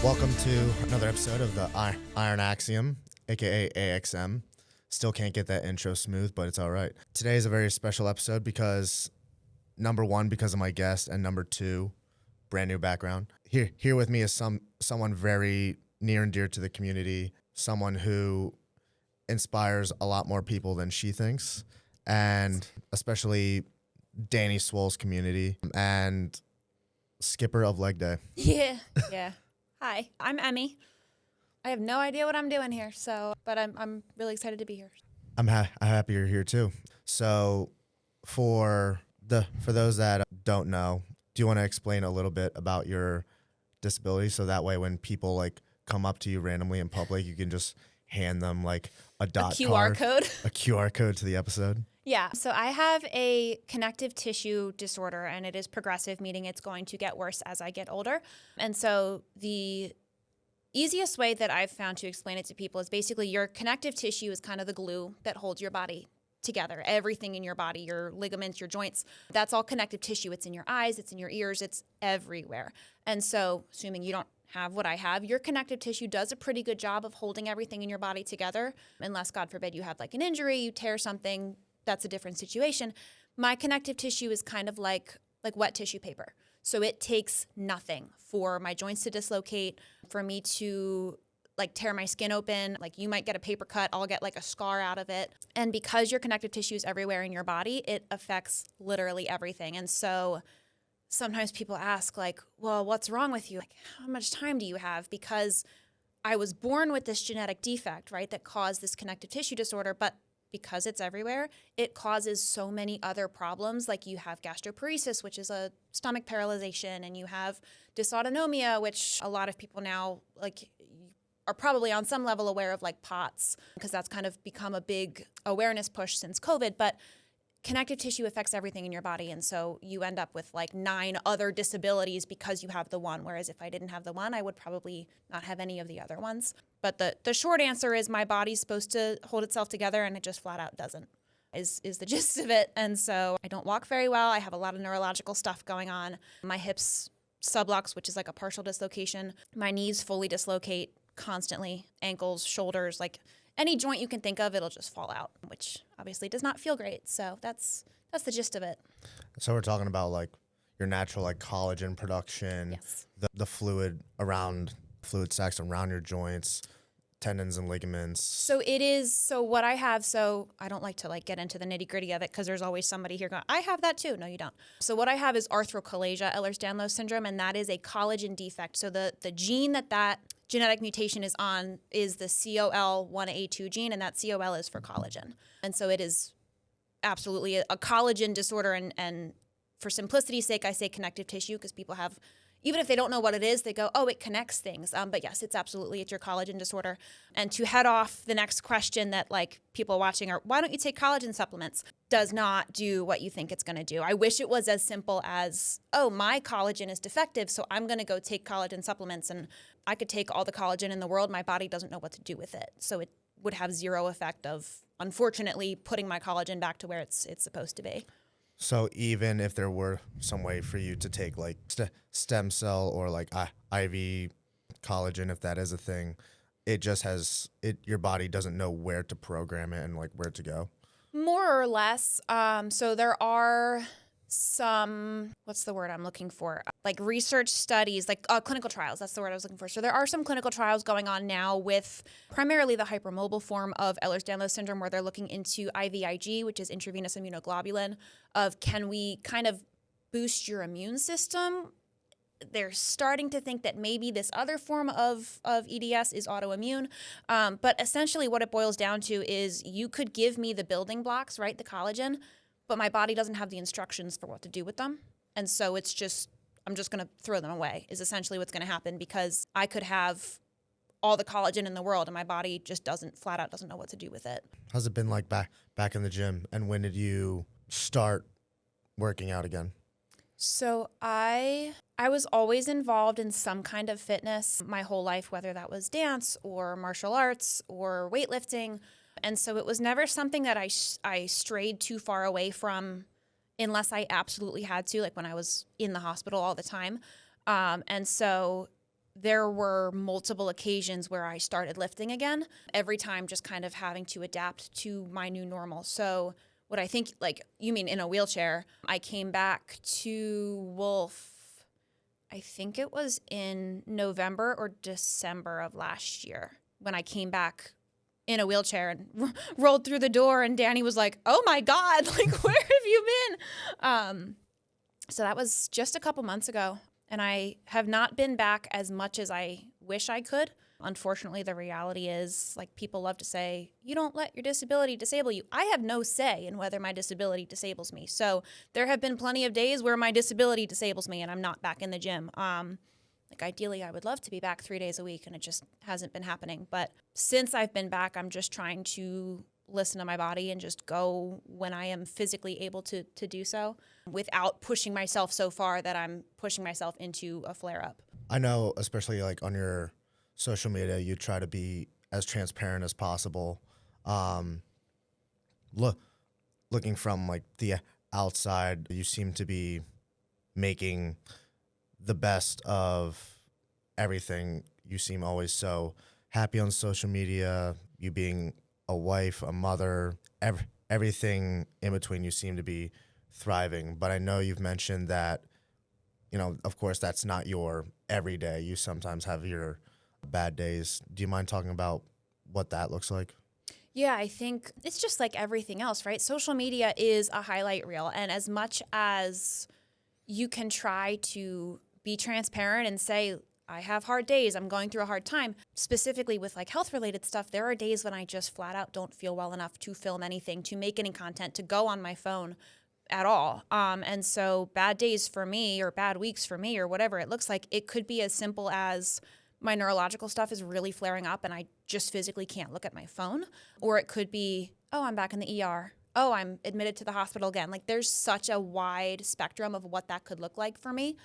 Welcome to another episode of the Iron Axiom, aka AXM. Still can't get that intro smooth, but it's all right. Today is a very special episode because, number one, because of my guest, and number two, brand new background. Here with me is someone very near and dear to the community, someone who inspires a lot more people than she thinks, and especially Danny Swole's community, and skipper of leg day. Yeah. Hi, I'm Emmy. I have no idea what I'm doing here, but I'm really excited to be here. I'm happy you're here too. So, for those that don't know, do you want to explain a little bit about your disability so that way when people like come up to you randomly in public, you can just hand them like a QR code, a QR code to the episode? Yeah. So I have a connective tissue disorder, and it is progressive, meaning it's going to get worse as I get older. And so the easiest way that I've found to explain it to people is basically your connective tissue is kind of the glue that holds your body together. Everything in your body, your ligaments, your joints, that's all connective tissue. It's in your eyes, it's in your ears, it's everywhere. And so, assuming you don't have what I have, your connective tissue does a pretty good job of holding everything in your body together, unless, God forbid, you have like an injury, you tear something, that's a different situation. My connective tissue is kind of like wet tissue paper. So it takes nothing for my joints to dislocate, for me to like tear my skin open. Like you might get a paper cut, I'll get like a scar out of it. And because your connective tissue is everywhere in your body, it affects literally everything. And so sometimes people ask like, well, what's wrong with you? Like, how much time do you have? Because I was born with this genetic defect, right, that caused this connective tissue disorder, but because it's everywhere, it causes so many other problems. Like you have gastroparesis, which is a stomach paralyzation, and you have dysautonomia, which a lot of people now like are probably on some level aware of, like POTS, because that's kind of become a big awareness push since COVID. But connective tissue affects everything in your body, and so you end up with like 9 other disabilities because you have the one, whereas if I didn't have the one, I would probably not have any of the other ones. But the short answer is my body's supposed to hold itself together, and it just flat out doesn't, is the gist of it. And so I don't walk very well. I have a lot of neurological stuff going on. My hips sublux, which is like a partial dislocation. My knees fully dislocate constantly, ankles, shoulders, like any joint you can think of, it'll just fall out, which obviously does not feel great. So that's the gist of it. So we're talking about like your natural like collagen production, Yes. the fluid sacs around your joints, tendons and ligaments. So it is, so what I have, so I don't like to like get into the nitty gritty of it because there's always somebody here going, I have that too. No, you don't. So what I have is arthrochalasia, Ehlers-Danlos Syndrome, and that is a collagen defect. So the gene that genetic mutation is on is the COL1A2 gene, and that COL is for collagen. And so it is absolutely a collagen disorder, and for simplicity's sake, I say connective tissue because people have, even if they don't know what it is, they go, oh, it connects things. But yes, it's your collagen disorder. And to head off the next question that like people watching are, why don't you take collagen supplements? Does not do what you think it's going to do. I wish it was as simple as, oh, my collagen is defective, so I'm going to go take collagen supplements, and I could take all the collagen in the world. My body doesn't know what to do with it. So it would have zero effect of, unfortunately, putting my collagen back to where it's supposed to be. So even if there were some way for you to take like stem cell or like IV collagen, if that is a thing, it just your body doesn't know where to program it and like where to go. More or less. So there are some, what's the word I'm looking for? Like research studies, like clinical trials. That's the word I was looking for. So there are some clinical trials going on now with primarily the hypermobile form of Ehlers-Danlos Syndrome, where they're looking into IVIG, which is intravenous immunoglobulin, of can we kind of boost your immune system? They're starting to think that maybe this other form of EDS is autoimmune. But essentially what it boils down to is you could give me the building blocks, right, the collagen, but my body doesn't have the instructions for what to do with them. And so I'm just going to throw them away is essentially what's going to happen, because I could have all the collagen in the world and my body just flat out doesn't know what to do with it. How's it been like back in the gym? And when did you start working out again? So I was always involved in some kind of fitness my whole life, whether that was dance or martial arts or weightlifting. And so it was never something that I strayed too far away from unless I absolutely had to, like when I was in the hospital all the time. And so there were multiple occasions where I started lifting again, every time just kind of having to adapt to my new normal. So what I think, like, you mean in a wheelchair, I came back to Wolf, I think it was in November or December of last year when I came back in a wheelchair and rolled through the door, and Danny was like, oh my God, like, where have you been? So that was just a couple months ago, and I have not been back as much as I wish I could. Unfortunately, the reality is, like, people love to say, you don't let your disability disable you. I have no say in whether my disability disables me. So there have been plenty of days where my disability disables me and I'm not back in the gym. Like, ideally, I would love to be back 3 days a week, and it just hasn't been happening. But since I've been back, I'm just trying to listen to my body and just go when I am physically able to do so without pushing myself so far that I'm pushing myself into a flare-up. I know, especially like on your social media, you try to be as transparent as possible. Looking from like the outside, you seem to be making the best of everything. You seem always so happy on social media, you being a wife, a mother, everything in between. You seem to be thriving. But I know you've mentioned that, of course, that's not your everyday. You sometimes have your bad days. Do you mind talking about what that looks like? Yeah, I think it's just like everything else, right? Social media is a highlight reel. And as much as you can try to be transparent and say, I have hard days, I'm going through a hard time, specifically with like health related stuff, there are days when I just flat out don't feel well enough to film anything, to make any content, to go on my phone at all. And so bad days for me, or bad weeks for me, or whatever it looks like, it could be as simple as my neurological stuff is really flaring up and I just physically can't look at my phone. Or it could be, oh, I'm back in the ER. Oh, I'm admitted to the hospital again. Like, there's such a wide spectrum of what that could look like for me.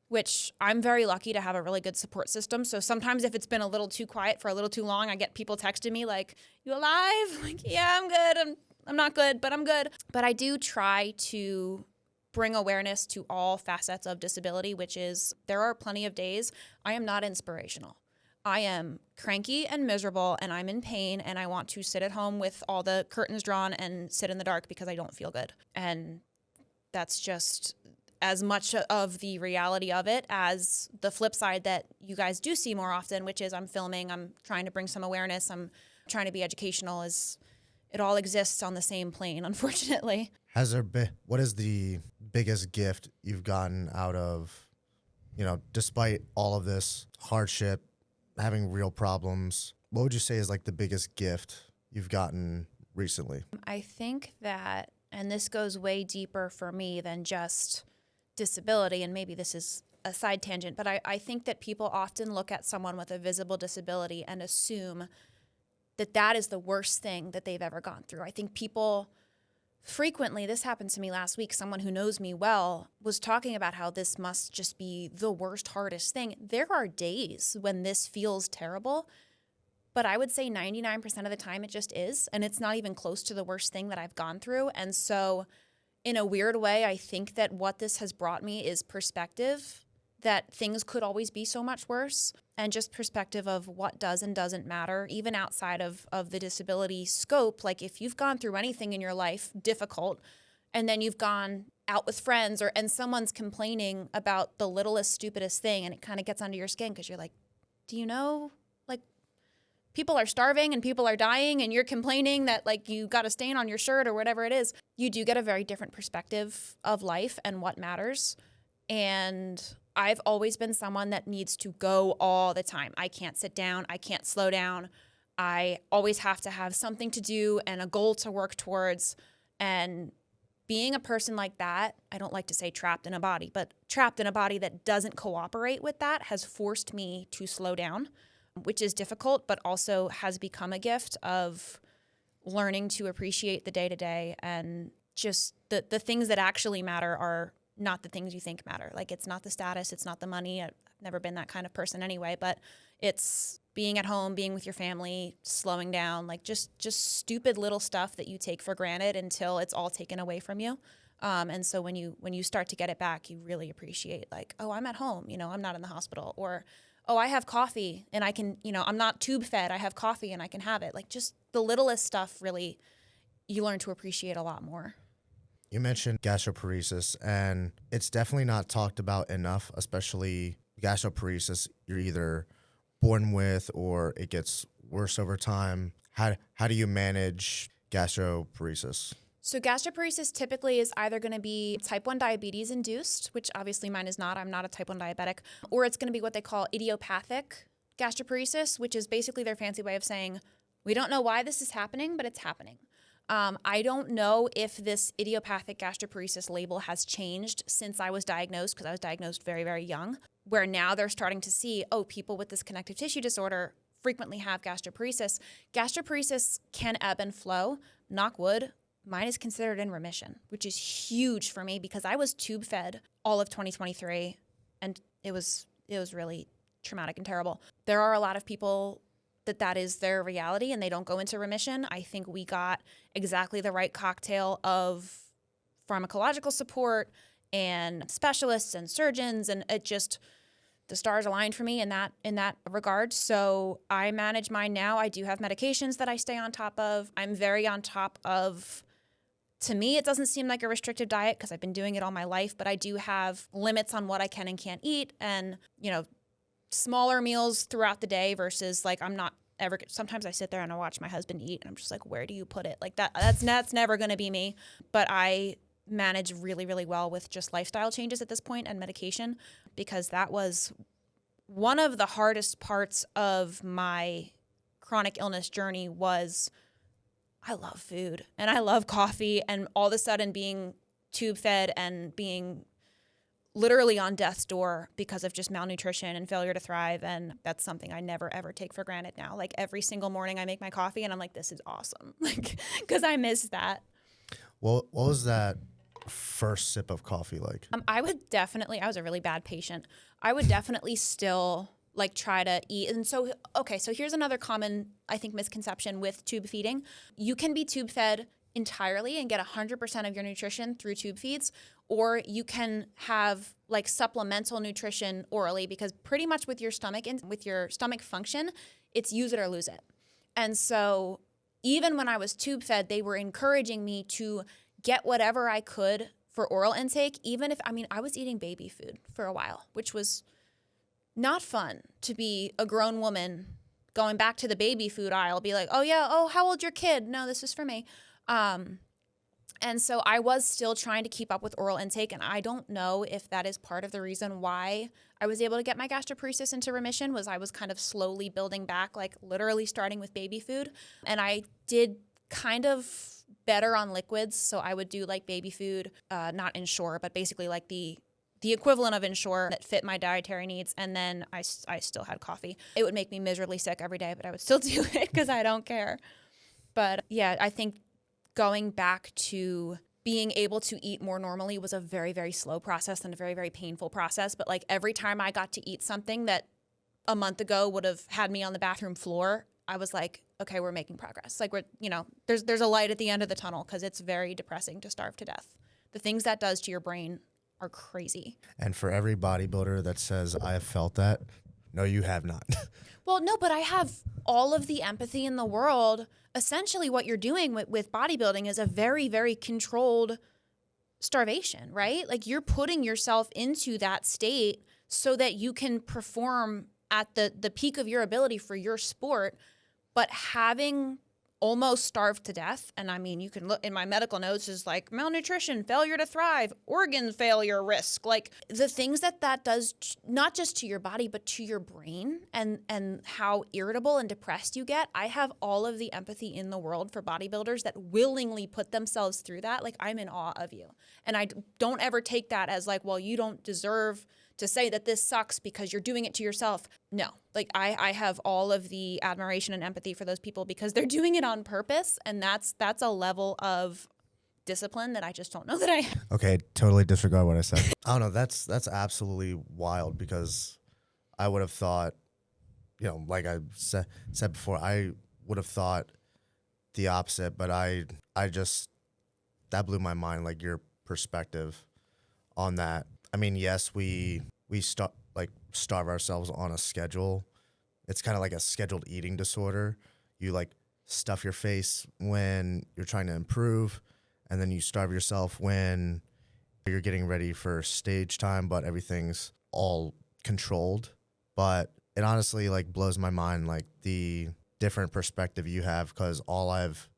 Which I'm very lucky to have a really good support system. So sometimes if it's been a little too quiet for a little too long, I get people texting me like, you alive? Like, yeah, I'm good. I'm not good, but I'm good. But I do try to bring awareness to all facets of disability, which is there are plenty of days I am not inspirational. I am cranky and miserable and I'm in pain and I want to sit at home with all the curtains drawn and sit in the dark because I don't feel good. And that's just as much of the reality of it as the flip side that you guys do see more often, which is I'm filming, I'm trying to bring some awareness, I'm trying to be educational. It all exists on the same plane, unfortunately. What is the biggest gift you've gotten out of, despite all of this hardship, having real problems, what would you say is like the biggest gift you've gotten recently? I think that, and this goes way deeper for me than just disability, and maybe this is a side tangent, but I think that people often look at someone with a visible disability and assume that that is the worst thing that they've ever gone through. I think people frequently, this happened to me last week, someone who knows me well was talking about how this must just be the worst, hardest thing. There are days when this feels terrible, but I would say 99% of the time it just is, and it's not even close to the worst thing that I've gone through. And so in a weird way, I think that what this has brought me is perspective, that things could always be so much worse, and just perspective of what does and doesn't matter, even outside of the disability scope. Like, if you've gone through anything in your life difficult, and then you've gone out with friends and someone's complaining about the littlest, stupidest thing, and it kind of gets under your skin because you're like, do you know, like, people are starving and people are dying and you're complaining that like you got a stain on your shirt or whatever it is. You do get a very different perspective of life and what matters. And I've always been someone that needs to go all the time. I can't sit down. I can't slow down. I always have to have something to do and a goal to work towards. And being a person like that, I don't like to say trapped in a body, but trapped in a body that doesn't cooperate with that has forced me to slow down, which is difficult, but also has become a gift of learning to appreciate the day-to-day, and just the things that actually matter are not the things you think matter. Like, it's not the status, it's not the money. I've never been that kind of person anyway, but it's being at home, being with your family, slowing down, like just stupid little stuff that you take for granted until it's all taken away from you. And so when you start to get it back, you really appreciate like, oh, I'm at home, I'm not in the hospital, or, oh, I have coffee and I can, I'm not tube fed. I have coffee and I can have it. Like just the littlest stuff really, you learn to appreciate a lot more. You mentioned gastroparesis, and it's definitely not talked about enough, especially gastroparesis. You're either born with or it gets worse over time. How do you manage gastroparesis? So gastroparesis typically is either going to be type 1 diabetes induced, which obviously mine is not. I'm not a type 1 diabetic. Or it's going to be what they call idiopathic gastroparesis, which is basically their fancy way of saying, we don't know why this is happening, but it's happening. I don't know if this idiopathic gastroparesis label has changed since I was diagnosed, because I was diagnosed very, very young, where now they're starting to see, oh, people with this connective tissue disorder frequently have gastroparesis. Gastroparesis can ebb and flow. Knock wood, mine is considered in remission, which is huge for me because I was tube fed all of 2023, and it was really traumatic and terrible. There are a lot of people that is their reality and they don't go into remission. I think we got exactly the right cocktail of pharmacological support and specialists and surgeons, and it just, the stars aligned for me in that regard. So I manage mine now. I do have medications that I stay on top of. I'm very on top of, to me, it doesn't seem like a restrictive diet because I've been doing it all my life, but I do have limits on what I can and can't eat, and, smaller meals throughout the day versus like I'm not ever, sometimes I sit there and I watch my husband eat and I'm just like, where do you put it? Like that's never going to be me. But I manage really, really well with just lifestyle changes at this point and medication, because that was one of the hardest parts of my chronic illness journey. Was I love food and I love coffee, and all of a sudden being tube fed and being literally on death's door because of just malnutrition and failure to thrive. And that's something I never, ever take for granted now. Like every single morning I make my coffee and I'm like, this is awesome. Like, because I miss that. Well, what was that first sip of coffee like? I was a really bad patient. I would definitely still like try to eat. And so, okay, so here's another common, I think, misconception with tube feeding. You can be tube fed entirely and get 100% of your nutrition through tube feeds, or you can have like supplemental nutrition orally, because pretty much with your stomach and with your stomach function, it's use it or lose it. And so even when I was tube fed, they were encouraging me to get whatever I could for oral intake, even if, I was eating baby food for a while, which was not fun to be a grown woman going back to the baby food aisle, be like, oh yeah, oh, how old's your kid? No, this is for me. And so I was still trying to keep up with oral intake, and I don't know if that is part of the reason why I was able to get my gastroparesis into remission. Was I was kind of slowly building back, like literally starting with baby food, and I did kind of better on liquids. So I would do like baby food, not Ensure, but basically like the equivalent of Ensure that fit my dietary needs. And then I still had coffee. It would make me miserably sick every day, but I would still do it because I don't care. But yeah, I think going back to being able to eat more normally was a very, very slow process and a very, very painful process. But like every time I got to eat something that a month ago would have had me on the bathroom floor, I was like, okay, we're making progress. Like there's a light at the end of the tunnel, because it's very depressing to starve to death. The things that does to your brain are crazy. And for every bodybuilder that says, I have felt that, no, you have not. Well, no, but I have all of the empathy in the world. Essentially what you're doing with bodybuilding is a very, very controlled starvation, right? Like you're putting yourself into that state so that you can perform at the peak of your ability for your sport, but having almost starved to death. And I mean, you can look in my medical notes is like malnutrition, failure to thrive, organ failure risk, like the things that does not just to your body, but to your brain, and how irritable and depressed you get. I have all of the empathy in the world for bodybuilders that willingly put themselves through that. Like I'm in awe of you. And I don't ever take that as like, well, you don't deserve to say that this sucks because you're doing it to yourself. No, like I have all of the admiration and empathy for those people because they're doing it on purpose. And that's a level of discipline that I just don't know that I have. Okay, totally disregard what I said. I don't know, that's absolutely wild, because I would have thought, like I said before, I would have thought the opposite, but I just, that blew my mind, like your perspective on that. I mean, yes, we starve ourselves on a schedule. It's kind of like a scheduled eating disorder. You like stuff your face when you're trying to improve, and then you starve yourself when you're getting ready for stage time, but everything's all controlled. But it honestly like blows my mind, like the different perspective you have, because all I've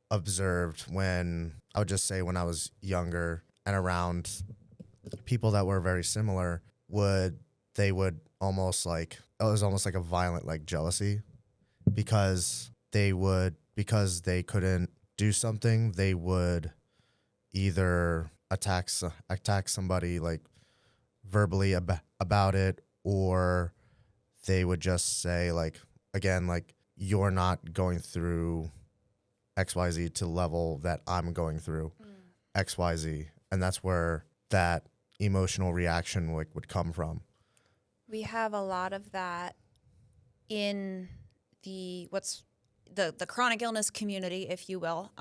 observed when I would just say when I was younger and around people that were very similar they would almost like, it was almost like a violent like jealousy because they couldn't do something, they would either attack somebody like verbally about it, or they would just say like, again, like, you're not going through XYZ to level that I'm going through XYZ. And that's where that emotional reaction like would come from. We have a lot of that in the chronic illness community, if you will,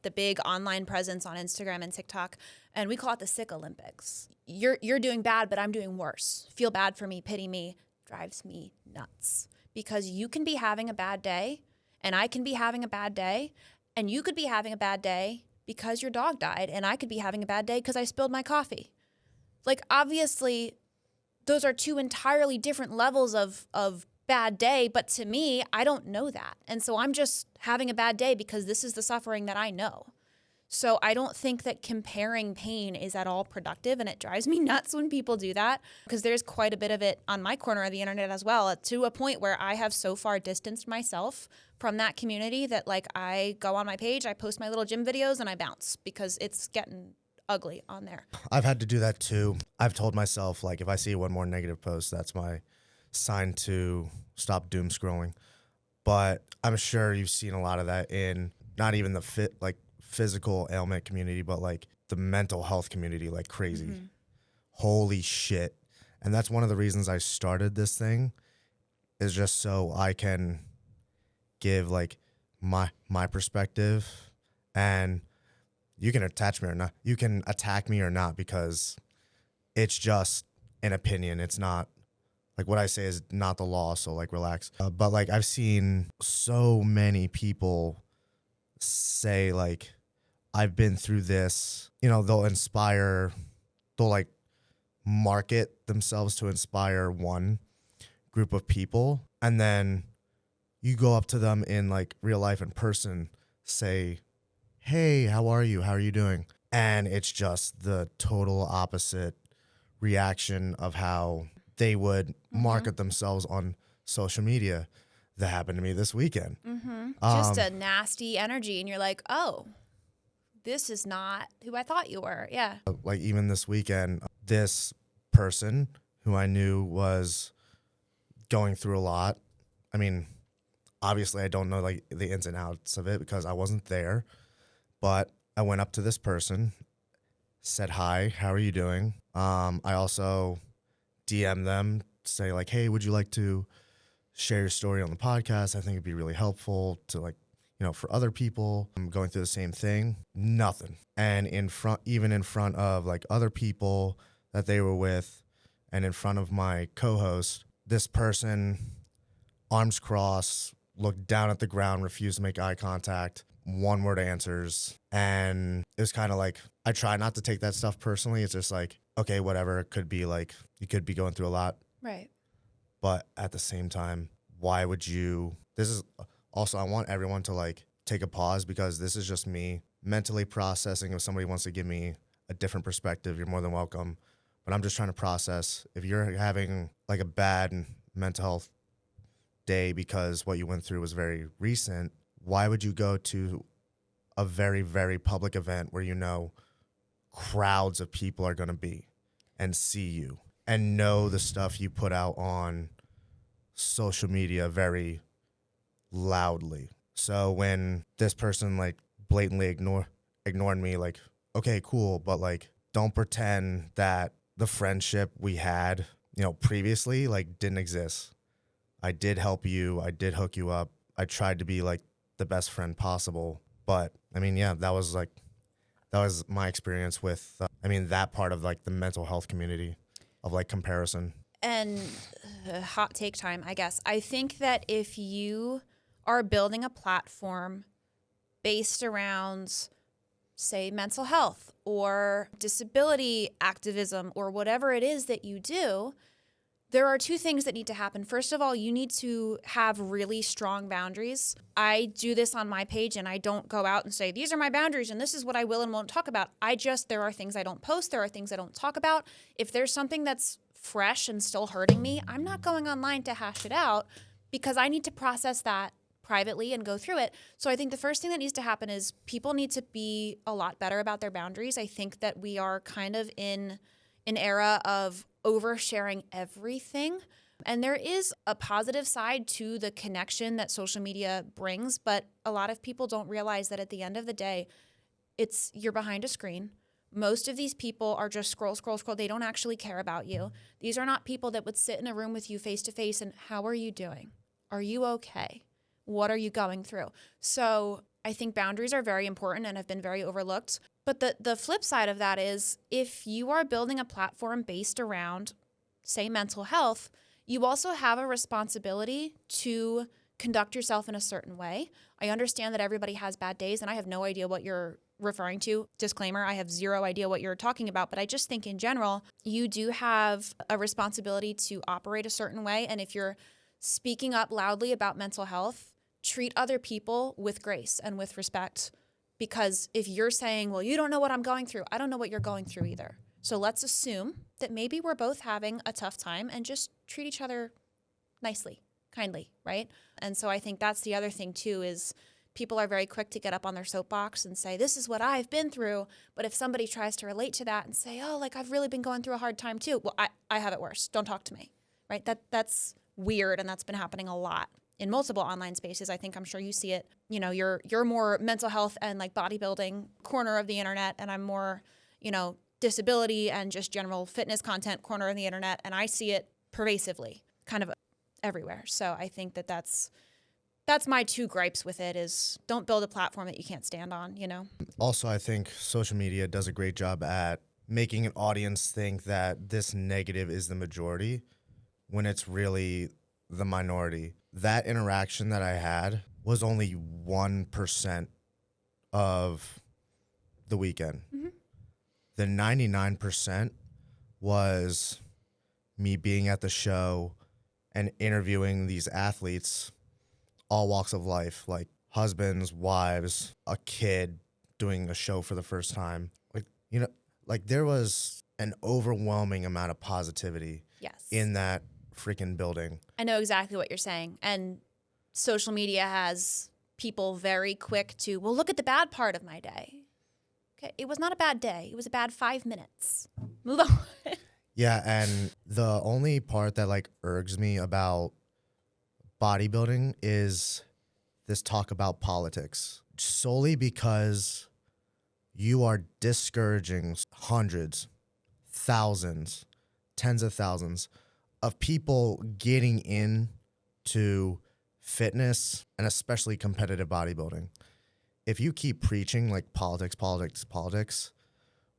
the big online presence on Instagram and TikTok, and we call it the sick Olympics. You're doing bad, but I'm doing worse. Feel bad for me, pity me, drives me nuts. Because you can be having a bad day, and I can be having a bad day, and you could be having a bad day because your dog died, and I could be having a bad day because I spilled my coffee. Like, obviously, those are two entirely different levels of bad day, but to me, I don't know that. And so I'm just having a bad day because this is the suffering that I know. So I don't think that comparing pain is at all productive, and it drives me nuts when people do that, because there's quite a bit of it on my corner of the internet as well, to a point where I have so far distanced myself from that community that like I go on my page, I post my little gym videos, and I bounce because it's getting ugly on there. I've had to do that too. I've told myself, like, if I see one more negative post, that's my sign to stop doom scrolling. But I'm sure you've seen a lot of that in not even the physical ailment community, but like the mental health community, like crazy. Mm-hmm. Holy shit. And that's one of the reasons I started this thing, is just so I can give like my perspective, and you can attach me or not. You can attack me or not, because it's just an opinion. It's not like what I say is not the law. So like relax. But like I've seen so many people say like, I've been through this, you know, they'll like market themselves to inspire one group of people. And then you go up to them in like real life in person, say, hey, how are you? How are you doing? And it's just the total opposite reaction of how they would market themselves on social media. That happened to me this weekend. Mm-hmm. Just a nasty energy. And you're like, oh, this is not who I thought you were. Yeah. Like even this weekend, this person who I knew was going through a lot. I mean, obviously I don't know like the ins and outs of it because I wasn't there, but I went up to this person, said, hi, how are you doing? I also DM them, say like, hey, would you like to share your story on the podcast? I think it'd be really helpful to like, you know, for other people. I'm going through the same thing. Nothing. And even in front of like other people that they were with, and in front of my co-host, this person, arms crossed, looked down at the ground, refused to make eye contact, one-word answers. And it was kind of like, I try not to take that stuff personally. It's just like, okay, whatever. It could be like, you could be going through a lot. Right. But at the same time, why would you? This is also, I want everyone to like take a pause, because this is just me mentally processing. If somebody wants to give me a different perspective, you're more than welcome. But I'm just trying to process. If you're having like a bad mental health day because what you went through was very recent, why would you go to a very, very public event where you know crowds of people are going to be and see you and know the stuff you put out on social media very loudly? So when this person like blatantly ignored me, like, okay, cool, but like don't pretend that the friendship we had, you know, previously like didn't exist. I did help you. I did hook you up. I tried to be like the best friend possible. But I mean, yeah, that was like That was my experience with, that part of like the mental health community of like comparison. And hot take time, I guess. I think that if you are building a platform based around, say, mental health or disability activism or whatever it is that you do, there are two things that need to happen. First of all, you need to have really strong boundaries. I do this on my page and I don't go out and say, these are my boundaries and this is what I will and won't talk about. There are things I don't post. There are things I don't talk about. If there's something that's fresh and still hurting me, I'm not going online to hash it out because I need to process that privately and go through it. So I think the first thing that needs to happen is people need to be a lot better about their boundaries. I think that we are kind of in an era of oversharing everything. And there is a positive side to the connection that social media brings, but a lot of people don't realize that at the end of the day, you're behind a screen. Most of these people are just scroll. They don't actually care about you. These are not people that would sit in a room with you face to face and how are you doing? Are you okay? What are you going through? So I think boundaries are very important and have been very overlooked. But the flip side of that is if you are building a platform based around, say, mental health, you also have a responsibility to conduct yourself in a certain way. I understand that everybody has bad days, and I have no idea what you're referring to. Disclaimer, I have zero idea what you're talking about, but I just think in general, you do have a responsibility to operate a certain way. And if you're speaking up loudly about mental health, treat other people with grace and with respect. Because if you're saying, well, you don't know what I'm going through, I don't know what you're going through either. So let's assume that maybe we're both having a tough time and just treat each other nicely, kindly, right? And so I think that's the other thing too is people are very quick to get up on their soapbox and say, this is what I've been through. But if somebody tries to relate to that and say, oh, like I've really been going through a hard time too. Well, I have it worse. Don't talk to me, right? That's weird. And that's been happening a lot in multiple online spaces. I'm sure you see it. You know, you're more mental health and like bodybuilding corner of the internet, and I'm more, disability and just general fitness content corner of the internet, and I see it pervasively, kind of everywhere. So I think that's my two gripes with it is don't build a platform that you can't stand on, Also, I think social media does a great job at making an audience think that this negative is the majority when it's really the minority. That interaction that I had was only 1% of the weekend. Mm-hmm. The 99% was me being at the show and interviewing these athletes, all walks of life, like husbands, wives, a kid doing a show for the first time. Like there was an overwhelming amount of positivity in that freaking building. I know exactly what you're saying. And social media has people very quick to, well, look at the bad part of my day. Okay, it was not a bad day. It was a bad 5 minutes. Move on. Yeah, and the only part that like irks me about bodybuilding is this talk about politics, solely because you are discouraging hundreds, thousands, tens of thousands of people getting into fitness and especially competitive bodybuilding. If you keep preaching like politics,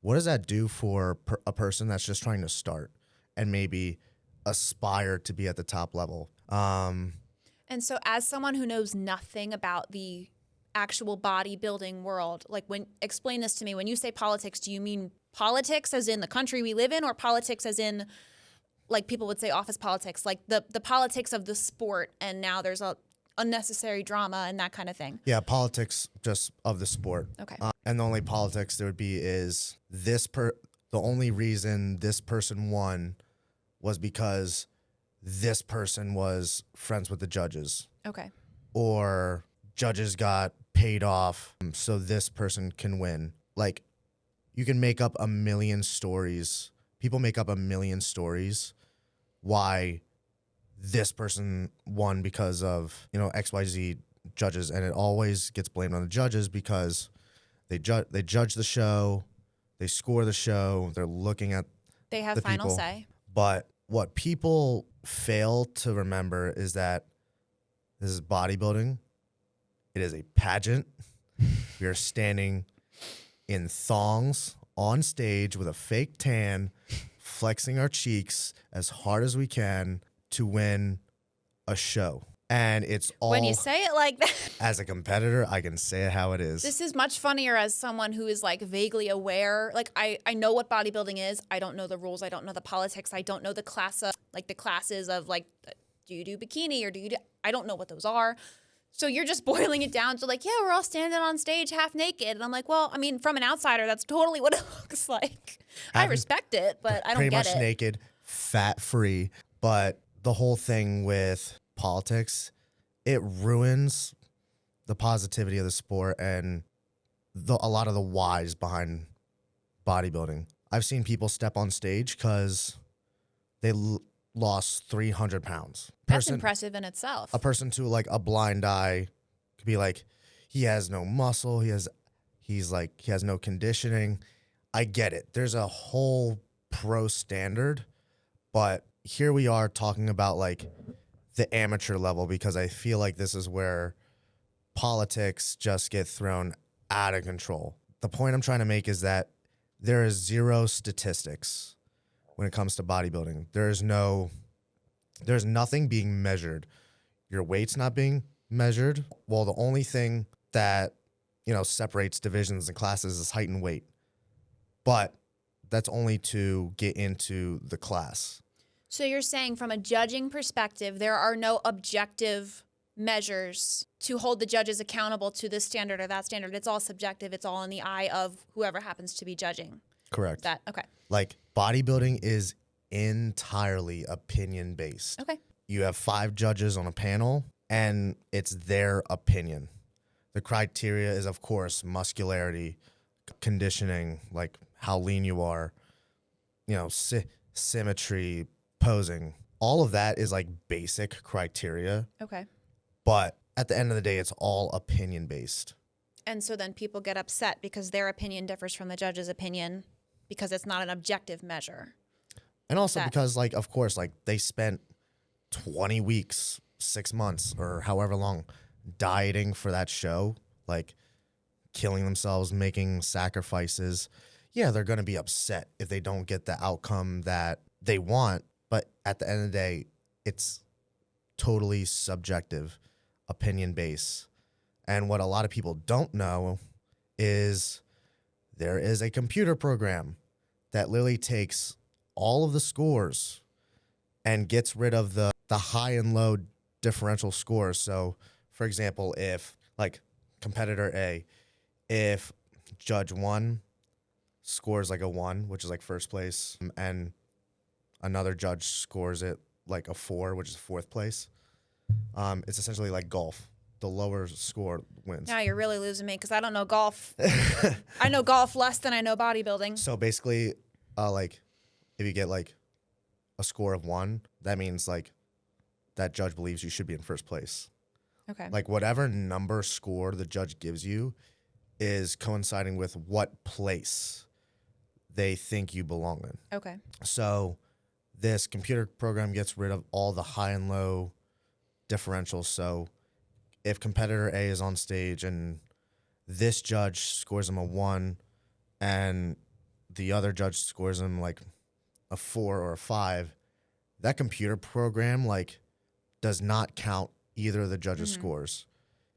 what does that do for a person that's just trying to start and maybe aspire to be at the top level? And so as someone who knows nothing about the actual bodybuilding world, explain this to me. When you say politics, do you mean politics as in the country we live in, or politics as in, like people would say, office politics, like the politics of the sport, and now there's a unnecessary drama and that kind of thing? Yeah, politics just of the sport. Okay. And the only politics there would be is the only reason this person won was because this person was friends with the judges. Okay. Or judges got paid off so this person can win. Like, you can make up a million stories. People make up a million stories why this person won because of, XYZ judges. And it always gets blamed on the judges because they judge the show, they score the show, they're looking at they have the final people. Say. But what people fail to remember is that this is bodybuilding. It is a pageant. We are standing in thongs on stage with a fake tan, flexing our cheeks as hard as we can to win a show. And it's all, When you say it like that, as a competitor, I can say it how it is. this is much funnier as someone who is like vaguely aware. Like I know what bodybuilding is. I don't know the rules. I don't know the politics. I don't know the classes of like, do you do bikini or I don't know what those are. So you're just boiling it down to like, yeah, we're all standing on stage half naked. And I'm like, well, I mean, from an outsider, that's totally what it looks like. I respect it, but I don't pretty get much it. naked, fat free. But the whole thing with politics, it ruins the positivity of the sport and a lot of the whys behind bodybuilding. I've seen people step on stage because they lost 300 pounds. That's impressive in itself. A person to like a blind eye could be like, he has no muscle, he has no conditioning. I get it. There's a whole pro standard, but here we are talking about like the amateur level, because I feel like this is where politics just get thrown out of control. The point I'm trying to make is that there is zero statistics when it comes to bodybuilding. There's nothing being measured. Your weight's not being measured. Well, the only thing that, separates divisions and classes is height and weight. But that's only to get into the class. So you're saying from a judging perspective, there are no objective measures to hold the judges accountable to this standard or that standard. It's all subjective. It's all in the eye of whoever happens to be judging. Correct. Okay. Like bodybuilding is entirely opinion based. Okay. You have 5 judges on a panel and it's their opinion. The criteria is, of course, muscularity, conditioning, like how lean you are, symmetry, posing. All of that is like basic criteria. Okay. But at the end of the day, it's all opinion based. And so then people get upset because their opinion differs from the judge's opinion because it's not an objective measure. And also because, like, of course, like they spent 20 weeks, 6 months, or however long dieting for that show, like killing themselves, making sacrifices. Yeah, they're going to be upset if they don't get the outcome that they want. But at the end of the day, it's totally subjective, opinion based. And what a lot of people don't know is there is a computer program that literally takes all of the scores and gets rid of the high and low differential scores. So, for example, if like competitor A, if judge 1 scores like a 1, which is like first place, and another judge scores it like a 4, which is 4th place, it's essentially like golf. The lower score wins. Now you're really losing me because I don't know golf. I know golf less than I know bodybuilding. So basically, like if you get like a score of 1, that means like that judge believes you should be in first place. Okay. Like whatever number score the judge gives you is coinciding with what place they think you belong in. Okay. So this computer program gets rid of all the high and low differentials. So if competitor A is on stage and this judge scores him a 1 and the other judge scores him like a 4 or a 5, that computer program like does not count either of the judges' scores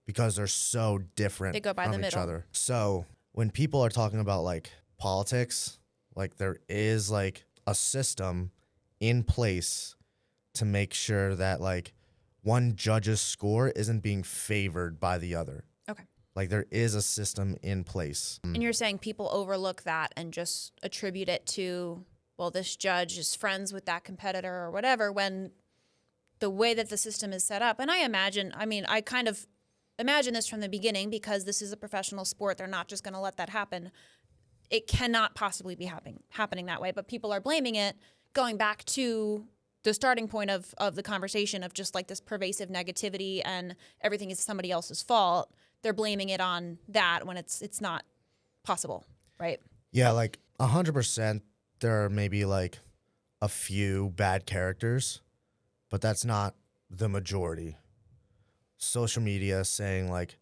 because they're so different They go by from the each middle. other. So when people are talking about like politics, like there is like a system in place to make sure that like one judge's score isn't being favored by the other. Okay. Like there is a system in place. And you're saying people overlook that and just attribute it to, well, this judge is friends with that competitor or whatever, when the way that the system is set up. And I kind of imagine this from the beginning because this is a professional sport. They're not just going to let that happen. It cannot possibly be happening that way. But people are blaming it, going back to the starting point of the conversation of just like this pervasive negativity and everything is somebody else's fault. They're blaming it on that when it's not possible, right? Yeah, like 100% there are maybe like a few bad characters, but that's not the majority. Social media saying like,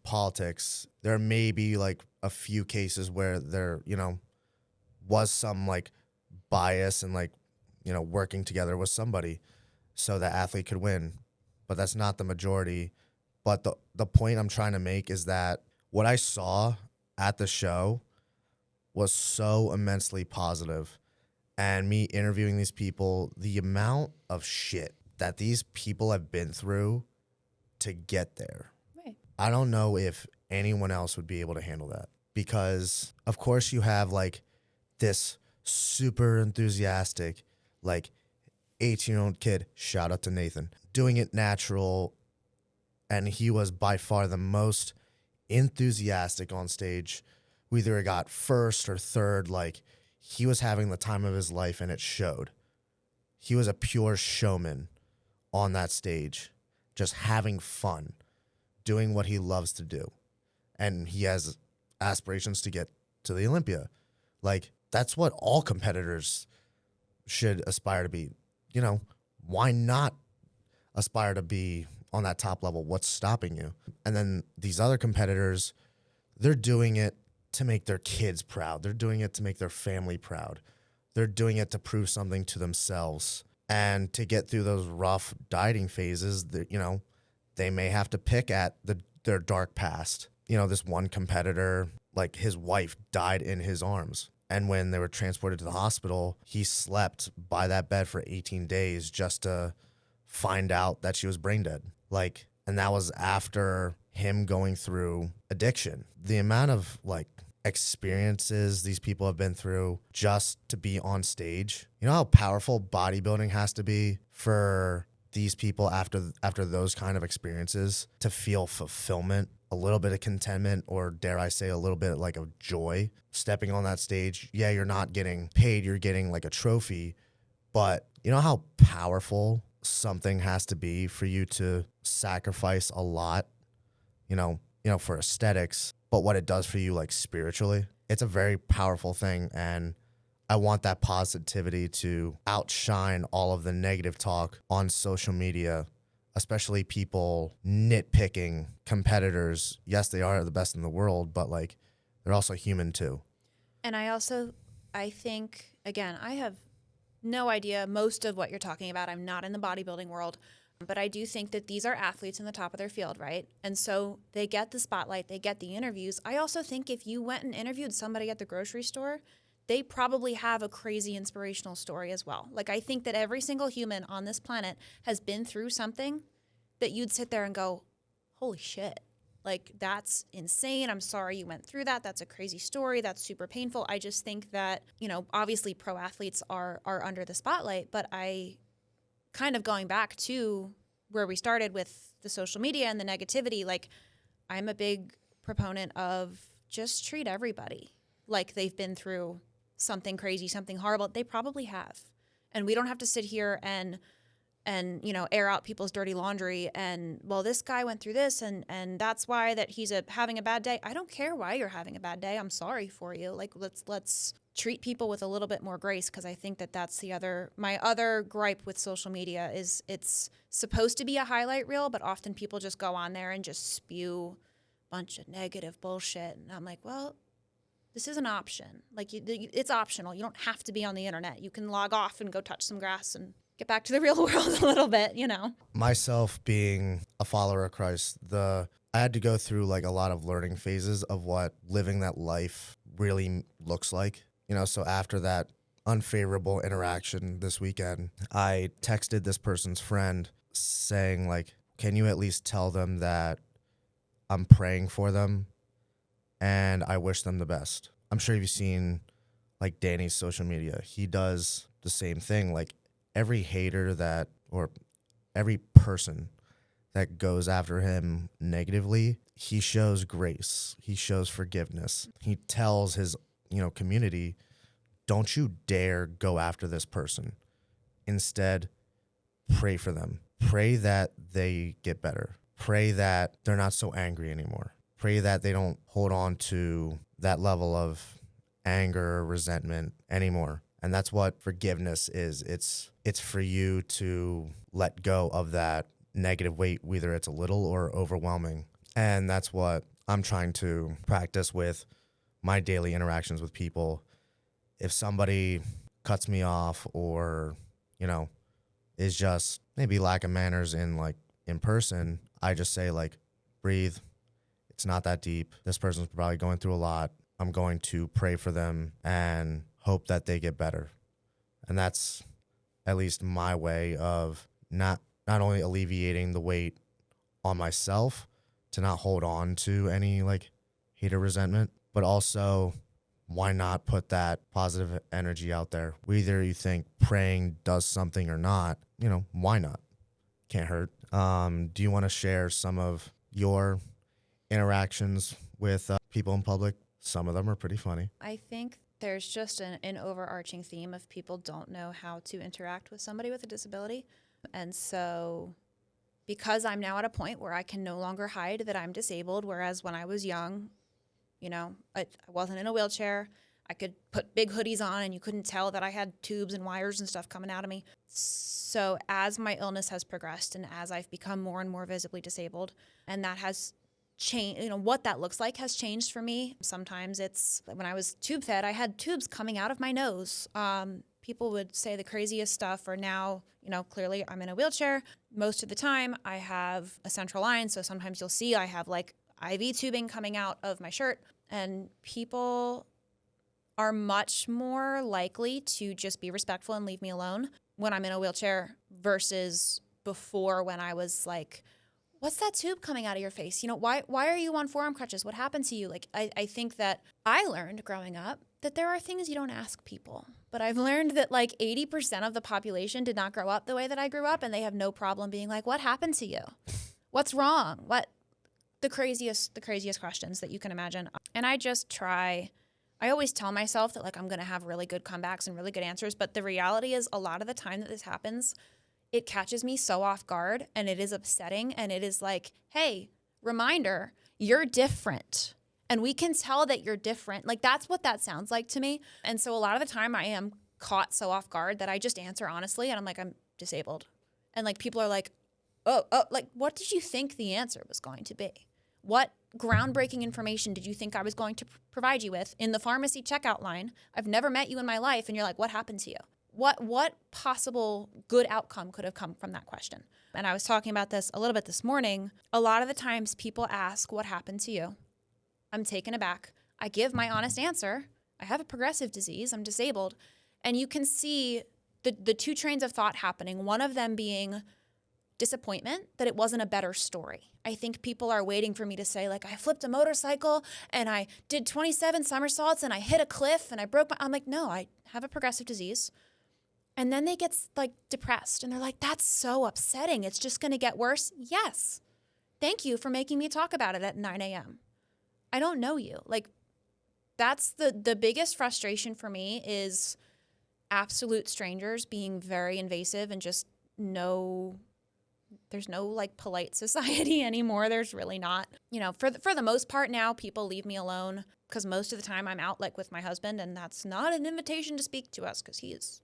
politics, there may be like a few cases where there, was some like bias and like, working together with somebody so the athlete could win. But that's not the majority. But the point I'm trying to make is that what I saw at the show was so immensely positive. And me interviewing these people, the amount of shit that these people have been through to get there. Right. I don't know if anyone else would be able to handle that. Because, of course, you have like this super enthusiastic, like 18-year-old kid, shout out to Nathan, doing it natural. And he was by far the most enthusiastic on stage. We either got first or third. Like, he was having the time of his life, and it showed. He was a pure showman on that stage, just having fun, doing what he loves to do. And he has aspirations to get to the Olympia. Like, that's what all competitors should aspire to be. Why not aspire to be on that top level? What's stopping you? And then these other competitors, they're doing it to make their kids proud. They're doing it to make their family proud. They're doing it to prove something to themselves. And to get through those rough dieting phases, that, they may have to pick at their dark past. This one competitor, like his wife died in his arms. And when they were transported to the hospital, he slept by that bed for 18 days just to find out that she was brain dead. Like, and that was after him going through addiction. The amount of like experiences these people have been through just to be on stage. You know how powerful bodybuilding has to be for these people after those kind of experiences to feel fulfillment, a little bit of contentment, or dare I say a little bit like of joy stepping on that stage. Yeah, you're not getting paid, you're getting like a trophy, but you know how powerful something has to be for you to sacrifice a lot, for aesthetics, but what it does for you like spiritually. It's a very powerful thing, and I want that positivity to outshine all of the negative talk on social media, especially people nitpicking competitors. Yes, they are the best in the world, but like they're also human too. And I think, again, I have no idea most of what you're talking about. I'm not in the bodybuilding world, but I do think that these are athletes in the top of their field, right? And so they get the spotlight, they get the interviews. I also think if you went and interviewed somebody at the grocery store, they probably have a crazy inspirational story as well. Like, I think that every single human on this planet has been through something that you'd sit there and go, holy shit, like, that's insane. I'm sorry you went through that. That's a crazy story. That's super painful. I just think that, obviously pro athletes are under the spotlight, but I kind of going back to where we started with the social media and the negativity, like, I'm a big proponent of just treat everybody like they've been through something crazy, something horrible. They probably have. And we don't have to sit here and air out people's dirty laundry and, well, this guy went through this and that's why that he's having a bad day. I don't care why you're having a bad day. I'm sorry for you. Like, let's treat people with a little bit more grace, because I think that that's my other gripe with social media is it's supposed to be a highlight reel, but often people just go on there and just spew a bunch of negative bullshit. And I'm like, well, this is an option. Like, it's optional. You don't have to be on the internet. You can log off and go touch some grass and get back to the real world a little bit, Myself being a follower of Christ, I had to go through like a lot of learning phases of what living that life really looks like. So after that unfavorable interaction this weekend, I texted this person's friend saying like, can you at least tell them that I'm praying for them and I wish them the best? I'm sure you've seen like Danny's social media. He does the same thing. Like, every hater or every person that goes after him negatively, he shows grace. He shows forgiveness. He tells his, community, don't you dare go after this person. Instead, pray for them. Pray that they get better. Pray that they're not so angry anymore. Pray that they don't hold on to that level of anger or resentment anymore. And that's what forgiveness is. It's for you to let go of that negative weight, whether it's a little or overwhelming. And that's what I'm trying to practice with my daily interactions with people. If somebody cuts me off or, you know, is just maybe lack of manners in person, I just say like, breathe. It's not that deep. This person's probably going through a lot. I'm going to pray for them and hope that they get better. And that's at least my way of not only alleviating the weight on myself to not hold on to any like hate or resentment, but also why not put that positive energy out there? Whether you think praying does something or not, why not? Can't hurt. Do you want to share some of your interactions with people in public? Some of them are pretty funny. I think there's just an overarching theme of people don't know how to interact with somebody with a disability. And so because I'm now at a point where I can no longer hide that I'm disabled, whereas when I was young, I wasn't in a wheelchair. I could put big hoodies on and you couldn't tell that I had tubes and wires and stuff coming out of me. So as my illness has progressed and as I've become more and more visibly disabled, and that has changed, what that looks like has changed for me. Sometimes it's when I was tube fed, I had tubes coming out of my nose. People would say the craziest stuff, or now, clearly I'm in a wheelchair. Most of the time I have a central line. So sometimes you'll see I have like IV tubing coming out of my shirt, and people are much more likely to just be respectful and leave me alone when I'm in a wheelchair versus before, when I was like, what's that tube coming out of your face? Why are you on forearm crutches? What happened to you? Like, I think that I learned growing up that there are things you don't ask people. But I've learned that like 80% of the population did not grow up the way that I grew up, and they have no problem being like, what happened to you? What's wrong? What? The craziest questions that you can imagine. And I always tell myself that like I'm going to have really good comebacks and really good answers. But the reality is a lot of the time that this happens, it catches me so off guard, and it is upsetting. And it is like, hey, reminder, you're different. And we can tell that you're different. Like that's what that sounds like to me. And so a lot of the time I am caught so off guard that I just answer honestly. And I'm like, I'm disabled. And like people are like, oh, like what did you think the answer was going to be? What groundbreaking information did you think I was going to provide you with in the pharmacy checkout line? I've never met you in my life, and you're like, what happened to you? What possible good outcome could have come from that question? And I was talking about this a little bit this morning. A lot of the times people ask, what happened to you? I'm taken aback. I give my honest answer. I have a progressive disease. I'm disabled. And you can see the two trains of thought happening, one of them being disappointment that it wasn't a better story. I think people are waiting for me to say, like, I flipped a motorcycle and I did 27 somersaults and I hit a cliff and I broke my... I'm like, no, I have a progressive disease. And then they get like depressed and they're like, that's so upsetting. It's just going to get worse. Yes. Thank you for making me talk about it at 9 a.m. I don't know you. Like, that's the biggest frustration for me is absolute strangers being very invasive and just there's no like polite society anymore. There's really not. For the most part now, people leave me alone because most of the time I'm out like with my husband, and that's not an invitation to speak to us because he's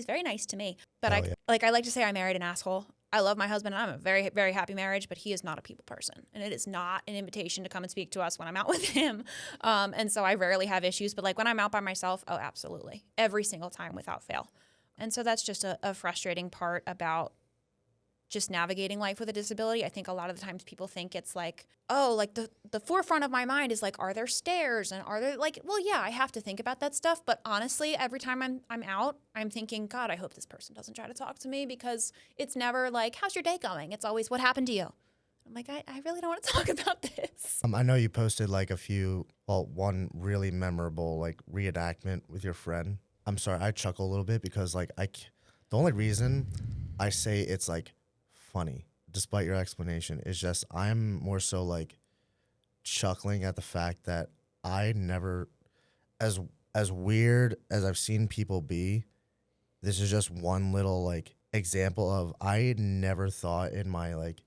very nice to me. But I like to say I married an asshole. I love my husband, and I'm a very, very happy marriage, but he is not a people person. And it is not an invitation to come and speak to us when I'm out with him. And so I rarely have issues. But like when I'm out by myself, oh, absolutely. Every single time without fail. And so that's just a frustrating part about just navigating life with a disability. I think a lot of the times people think it's like, oh, like the forefront of my mind is like, are there stairs? And are there like, well, yeah, I have to think about that stuff. But honestly, every time I'm out, I'm thinking, God, I hope this person doesn't try to talk to me, because it's never like, how's your day going? It's always, what happened to you? I'm like, I really don't want to talk about this. I know you posted like one really memorable like reenactment with your friend. I'm sorry, I chuckle a little bit because like the only reason I say it's like funny, despite your explanation, is just I'm more so like chuckling at the fact that I never, as weird as I've seen people be, this is just one little like example of I never thought in my like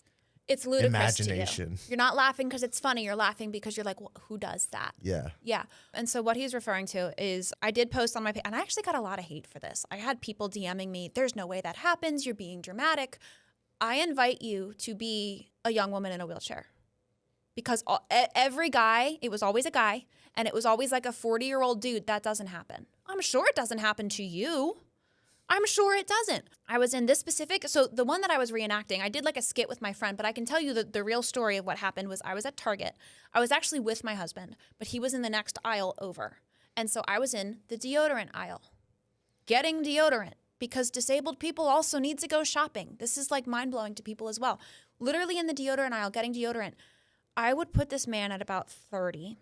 it's ludicrous imagination. To you. You're not laughing because it's funny. You're laughing because you're like, well, who does that? Yeah. Yeah. And so what he's referring to is I did post on my page, and I actually got a lot of hate for this. I had people DMing me, there's no way that happens. You're being dramatic. I invite you to be a young woman in a wheelchair. because every guy, it was always a guy, and it was always like a 40-year-old dude. That doesn't happen. I'm sure it doesn't happen to you. I'm sure it doesn't. I was in this specific, so the one that I was reenacting, I did like a skit with my friend, but I can tell you the real story of what happened was I was at Target. I was actually with my husband, but he was in the next aisle over. And so I was in the deodorant aisle, getting deodorant, because disabled people also need to go shopping. This is like mind-blowing to people as well. Literally in the deodorant aisle, getting deodorant. I would put this man at about 30.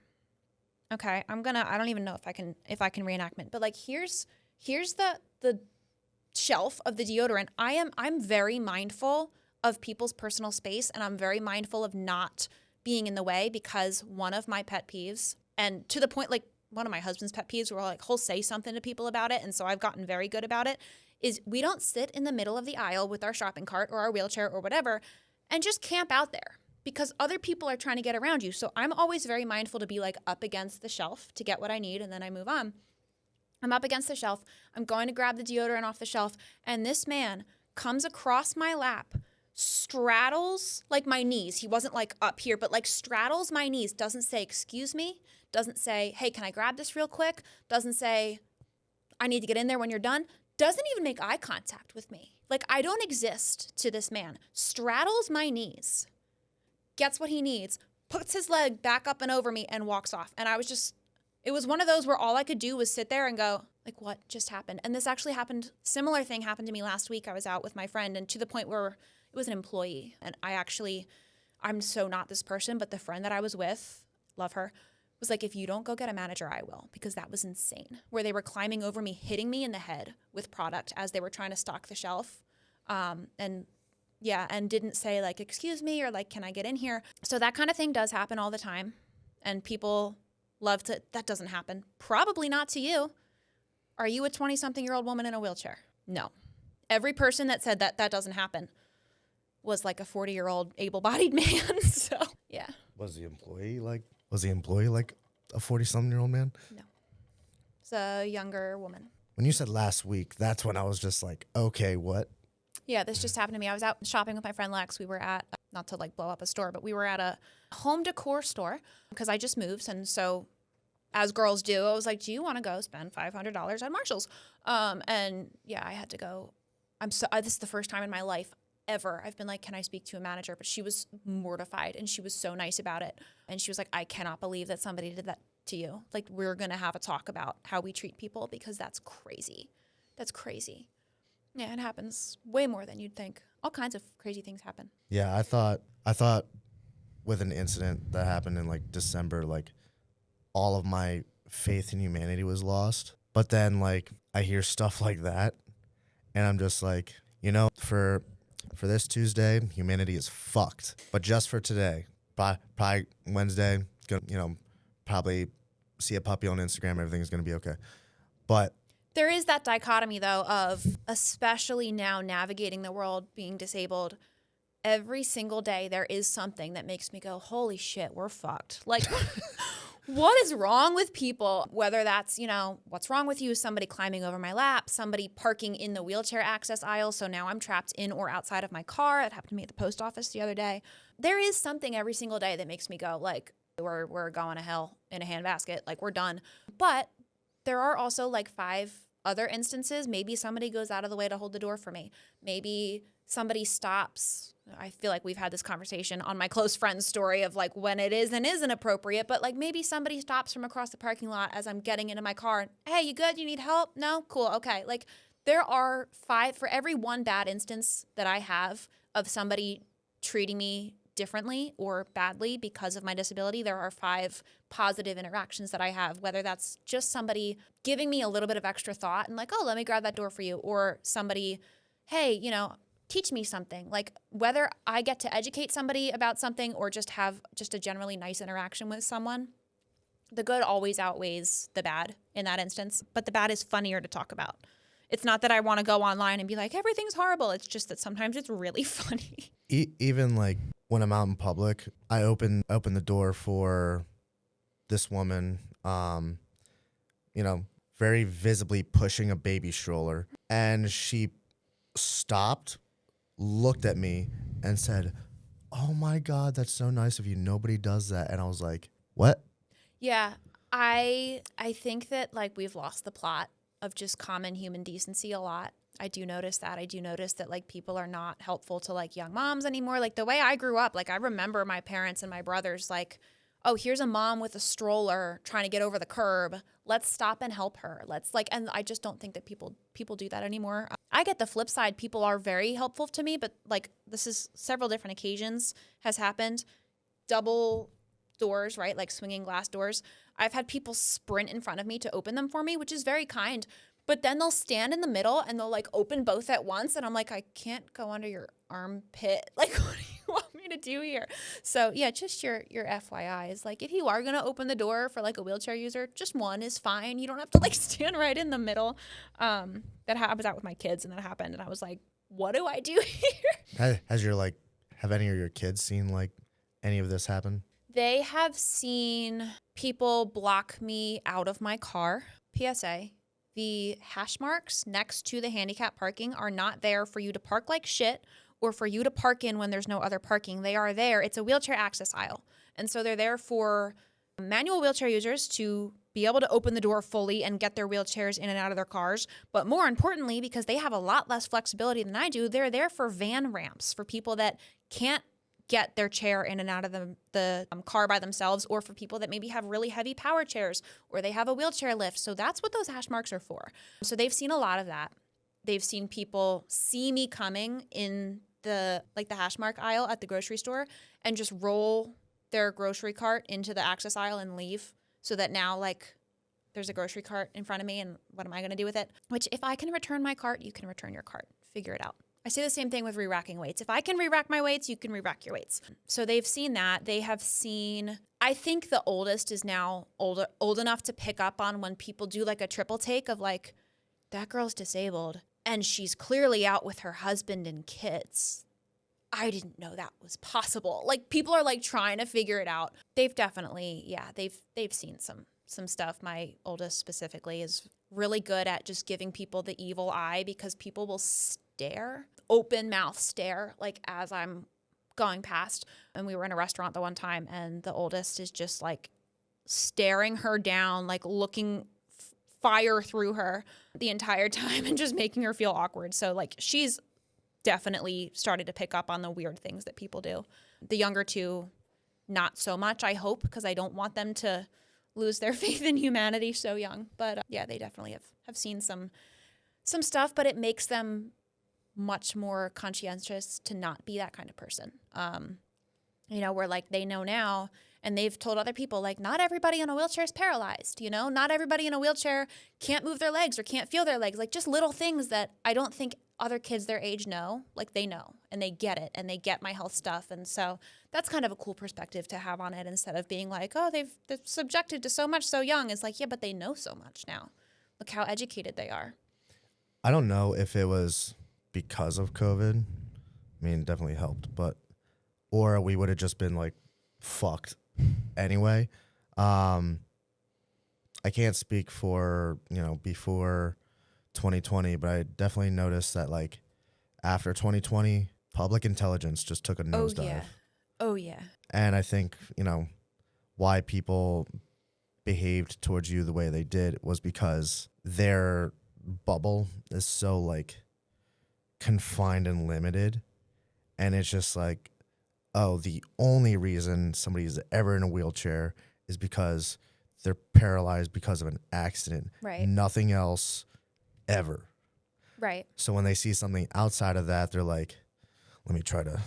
Okay, I don't even know if I can reenactment, but like here's the shelf of the deodorant. I'm very mindful of people's personal space, and I'm very mindful of not being in the way, because one of my pet peeves, and to the point like one of my husband's pet peeves where like he'll say something to people about it, and so I've gotten very good about it, is we don't sit in the middle of the aisle with our shopping cart or our wheelchair or whatever and just camp out there, because other people are trying to get around you. So I'm always very mindful to be like up against the shelf to get what I need, and then I move on. I'm up against the shelf. I'm going to grab the deodorant off the shelf, and this man comes across my lap, straddles like my knees. He wasn't like up here, but like straddles my knees. Doesn't say, excuse me. Doesn't say, hey, can I grab this real quick? Doesn't say, I need to get in there when you're done. Doesn't even make eye contact with me. Like I don't exist to this man. Straddles my knees, gets what he needs, puts his leg back up and over me, and walks off. And I was just, it was one of those where all I could do was sit there and go, like, what just happened? And this actually happened, similar thing happened to me last week. I was out with my friend, and to the point where it was an employee. And I'm so not this person, but the friend that I was with, love her, was like, if you don't go get a manager, I will, because that was insane. Where they were climbing over me, hitting me in the head with product as they were trying to stock the shelf. And didn't say like, excuse me, or like, can I get in here? So that kind of thing does happen all the time. And people love to, that doesn't happen. Probably not to you. Are you a 20-something-year-old woman in a wheelchair? No. Every person that said that doesn't happen was like a 40-year-old able-bodied man. So, yeah. Was the employee like a 40-something-year-old man? No. It's a younger woman. When you said last week, that's when I was just like, okay, what? Yeah, this just happened to me. I was out shopping with my friend Lex. We were at, not to like blow up a store, but we were at a home decor store because I just moved. And so as girls do, I was like, do you want to go spend $500 at Marshall's? And yeah, I had to go. This is the first time in my life ever I've been like, can I speak to a manager? But she was mortified, and she was so nice about it. And she was like, I cannot believe that somebody did that to you. Like, we're going to have a talk about how we treat people, because that's crazy. That's crazy. Yeah, it happens way more than you'd think. All kinds of crazy things happen. Yeah, I thought with an incident that happened in like December, like all of my faith in humanity was lost. But then like I hear stuff like that, and I'm just like, for this Tuesday, humanity is fucked. But just for today, probably Wednesday, probably see a puppy on Instagram, everything's gonna be okay. But there is that dichotomy, though, of especially now navigating the world, being disabled. Every single day, there is something that makes me go, holy shit, we're fucked. Like, what is wrong with people? Whether that's, what's wrong with you? Somebody climbing over my lap, somebody parking in the wheelchair access aisle. So now I'm trapped in or outside of my car. It happened to me at the post office the other day. There is something every single day that makes me go, like, we're going to hell in a handbasket. Like, we're done. But there are also like 5 other instances. Maybe somebody goes out of the way to hold the door for me. Maybe somebody stops. I feel like we've had this conversation on my close friend's story of like when it is and isn't appropriate, but like maybe somebody stops from across the parking lot as I'm getting into my car. Hey, you good? You need help? No? Cool. Okay. Like there are 5 for every one bad instance that I have of somebody treating me differently or badly because of my disability. There are 5 positive interactions that I have, whether that's just somebody giving me a little bit of extra thought and like, oh, let me grab that door for you, or somebody, hey, teach me something. Like whether I get to educate somebody about something or just have just a generally nice interaction with someone, the good always outweighs the bad in that instance, but the bad is funnier to talk about. It's not that I want to go online and be like, everything's horrible. It's just that sometimes it's really funny. Even like when I'm out in public, I open the door for this woman, very visibly pushing a baby stroller. And she stopped, looked at me, and said, oh my God, that's so nice of you. Nobody does that. And I was like, what? Yeah, I think that like we've lost the plot of just common human decency a lot. I do notice that. I do notice that like people are not helpful to like young moms anymore. Like the way I grew up, like I remember my parents and my brothers like, oh, here's a mom with a stroller trying to get over the curb. Let's stop and help her. Let's like, and I just don't think that people do that anymore. I get the flip side. People are very helpful to me, but like this is several different occasions has happened. Double doors, right? Like swinging glass doors. I've had people sprint in front of me to open them for me, which is very kind. But then they'll stand in the middle and they'll like open both at once. And I'm like, I can't go under your armpit. Like, what do you want me to do here? So yeah, just your FYI is like, if you are going to open the door for like a wheelchair user, just one is fine. You don't have to like stand right in the middle. That I was out with my kids and that happened. And I was like, what do I do here? Have any of your kids seen like any of this happen? They have seen people block me out of my car. PSA. The hash marks next to the handicap parking are not there for you to park like shit or for you to park in when there's no other parking. They are there. It's a wheelchair access aisle. And so they're there for manual wheelchair users to be able to open the door fully and get their wheelchairs in and out of their cars. But more importantly, because they have a lot less flexibility than I do, they're there for van ramps for people that can't get their chair in and out of the car by themselves, or for people that maybe have really heavy power chairs or they have a wheelchair lift. So that's what those hash marks are for. So they've seen a lot of that. They've seen people see me coming in the hash mark aisle at the grocery store and just roll their grocery cart into the access aisle and leave, so that now like there's a grocery cart in front of me and what am I going to do with it? Which if I can return my cart, you can return your cart. Figure it out. I say the same thing with re-racking weights. If I can re-rack my weights, you can re-rack your weights. So they've seen that. They have seen, I think the oldest is now old enough to pick up on when people do like a triple take of like, that girl's disabled and she's clearly out with her husband and kids. I didn't know that was possible. Like people are like trying to figure it out. They've definitely, yeah, they've seen some stuff. My oldest specifically is really good at just giving people the evil eye, because people will stare, open mouth stare, like as I'm going past. And we were in a restaurant the one time and the oldest is just like staring her down, like looking fire through her the entire time and just making her feel awkward. So like she's definitely started to pick up on the weird things that people do. The younger two, not so much, I hope, because I don't want them to lose their faith in humanity so young. But yeah, they definitely have seen some stuff, but it makes them much more conscientious to not be that kind of person. Where like they know now and they've told other people like, not everybody in a wheelchair is paralyzed, not everybody in a wheelchair can't move their legs or can't feel their legs. Like just little things that I don't think other kids their age know. Like they know and they get it and they get my health stuff. And so that's kind of a cool perspective to have on it, instead of being like, oh, they're subjected to so much so young. It's like, yeah, but they know so much now. Look how educated they are. I don't know if it was because of COVID. I mean, it definitely helped, or we would have just been like fucked anyway. I can't speak for, before 2020, but I definitely noticed that like after 2020, public intelligence just took a nosedive. Oh yeah. And I think, why people behaved towards you the way they did was because their bubble is so like confined and limited. And it's just like, oh, the only reason somebody's ever in a wheelchair is because they're paralyzed because of an accident. Right. Nothing else ever. Right. So when they see something outside of that, they're like, let me try to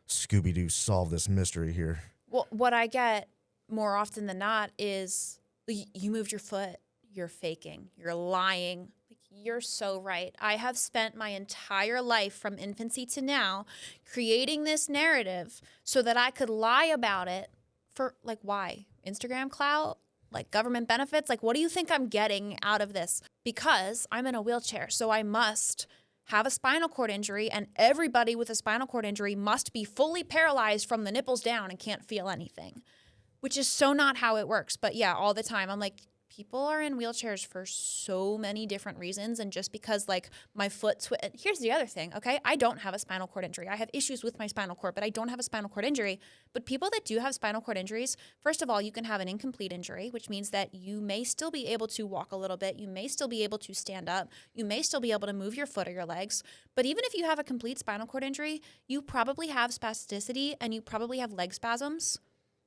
Scooby-Doo solve this mystery here. Well, what I get more often than not is you moved your foot, you're faking, you're lying. Like, you're so right. I have spent my entire life from infancy to now creating this narrative so that I could lie about it for like, why? Instagram clout? Like government benefits? Like, what do you think I'm getting out of this? Because I'm in a wheelchair, so I must have a spinal cord injury, and everybody with a spinal cord injury must be fully paralyzed from the nipples down and can't feel anything, which is so not how it works. But yeah, all the time I'm like, people are in wheelchairs for so many different reasons. And just because like my foot, here's the other thing, okay? I don't have a spinal cord injury. I have issues with my spinal cord, but I don't have a spinal cord injury. But people that do have spinal cord injuries, first of all, you can have an incomplete injury, which means that you may still be able to walk a little bit. You may still be able to stand up. You may still be able to move your foot or your legs. But even if you have a complete spinal cord injury, you probably have spasticity and you probably have leg spasms.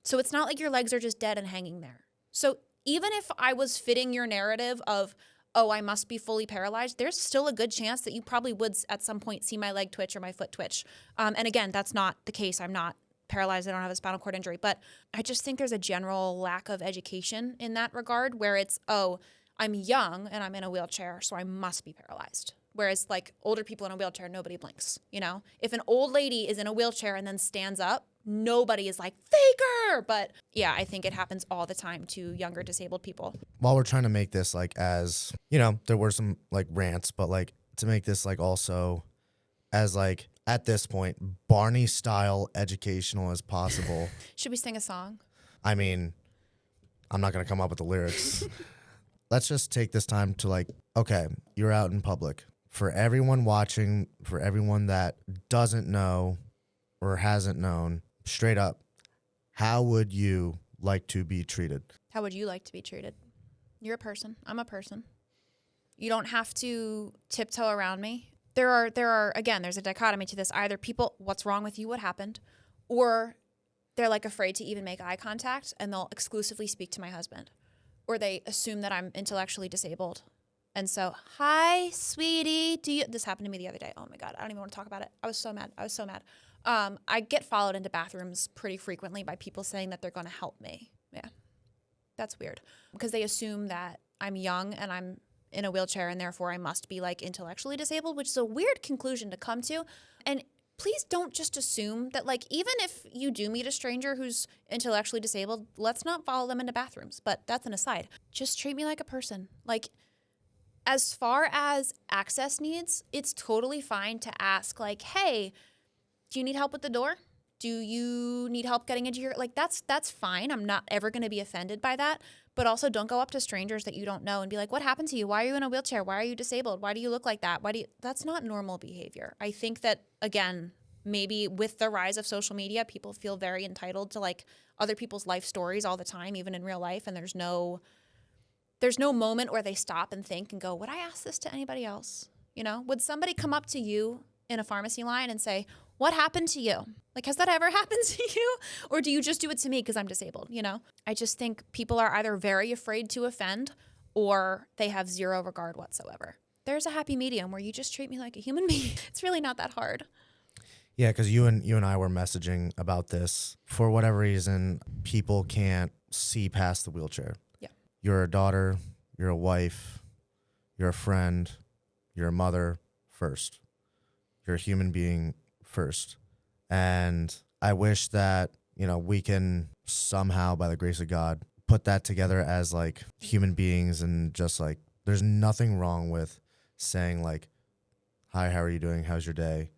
So it's not like your legs are just dead and hanging there. So even if I was fitting your narrative of, oh, I must be fully paralyzed, there's still a good chance that you probably would at some point see my leg twitch or my foot twitch. And again, that's not the case. I'm not paralyzed. I don't have a spinal cord injury. But I just think there's a general lack of education in that regard where it's, oh, I'm young and I'm in a wheelchair, so I must be paralyzed. Whereas like older people in a wheelchair, nobody blinks, you know? If an old lady is in a wheelchair and then stands up, nobody is like, faker! But yeah, I think it happens all the time to younger disabled people. While we're trying to make this like as, there were some like rants, but like to make this like also as like at this point, Barney style educational as possible. Should we sing a song? I mean, I'm not going to come up with the lyrics. Let's just take this time to like, okay, you're out in public. For everyone watching, for everyone that doesn't know or hasn't known, straight up, how would you like to be treated? How would you like to be treated? You're a person. I'm a person. You don't have to tiptoe around me. There are again, there's a dichotomy to this. Either people, what's wrong with you? What happened? Or they're like afraid to even make eye contact and they'll exclusively speak to my husband. Or they assume that I'm intellectually disabled. And so, hi, sweetie, this happened to me the other day. Oh my God, I don't even want to talk about it. I was so mad. I get followed into bathrooms pretty frequently by people saying that they're going to help me. Yeah, that's weird because they assume that I'm young and I'm in a wheelchair and therefore I must be like intellectually disabled, which is a weird conclusion to come to. And please don't just assume that like even if you do meet a stranger who's intellectually disabled, let's not follow them into bathrooms. But that's an aside. Just treat me like a person. Like as far as access needs, it's totally fine to ask like, hey, do you need help with the door? Do you need help getting into your, like, that's fine. I'm not ever going to be offended by that. But also don't go up to strangers that you don't know and be like, what happened to you? Why are you in a wheelchair? Why are you disabled? Why do you look like that? That's not normal behavior. I think that, again, maybe with the rise of social media, people feel very entitled to like other people's life stories all the time, even in real life. And there's no moment where they stop and think and go, would I ask this to anybody else? Would somebody come up to you in a pharmacy line and say, what happened to you? Like, has that ever happened to you? Or do you just do it to me because I'm disabled? I just think people are either very afraid to offend or they have zero regard whatsoever. There's a happy medium where you just treat me like a human being. It's really not that hard. Yeah, because you and I were messaging about this. For whatever reason, people can't see past the wheelchair. Yeah. You're a daughter, you're a wife, you're a friend, you're a mother first. You're a human being first. And I wish that, we can somehow, by the grace of God, put that together as like human beings and just like, there's nothing wrong with saying like, hi, how are you doing? How's your day?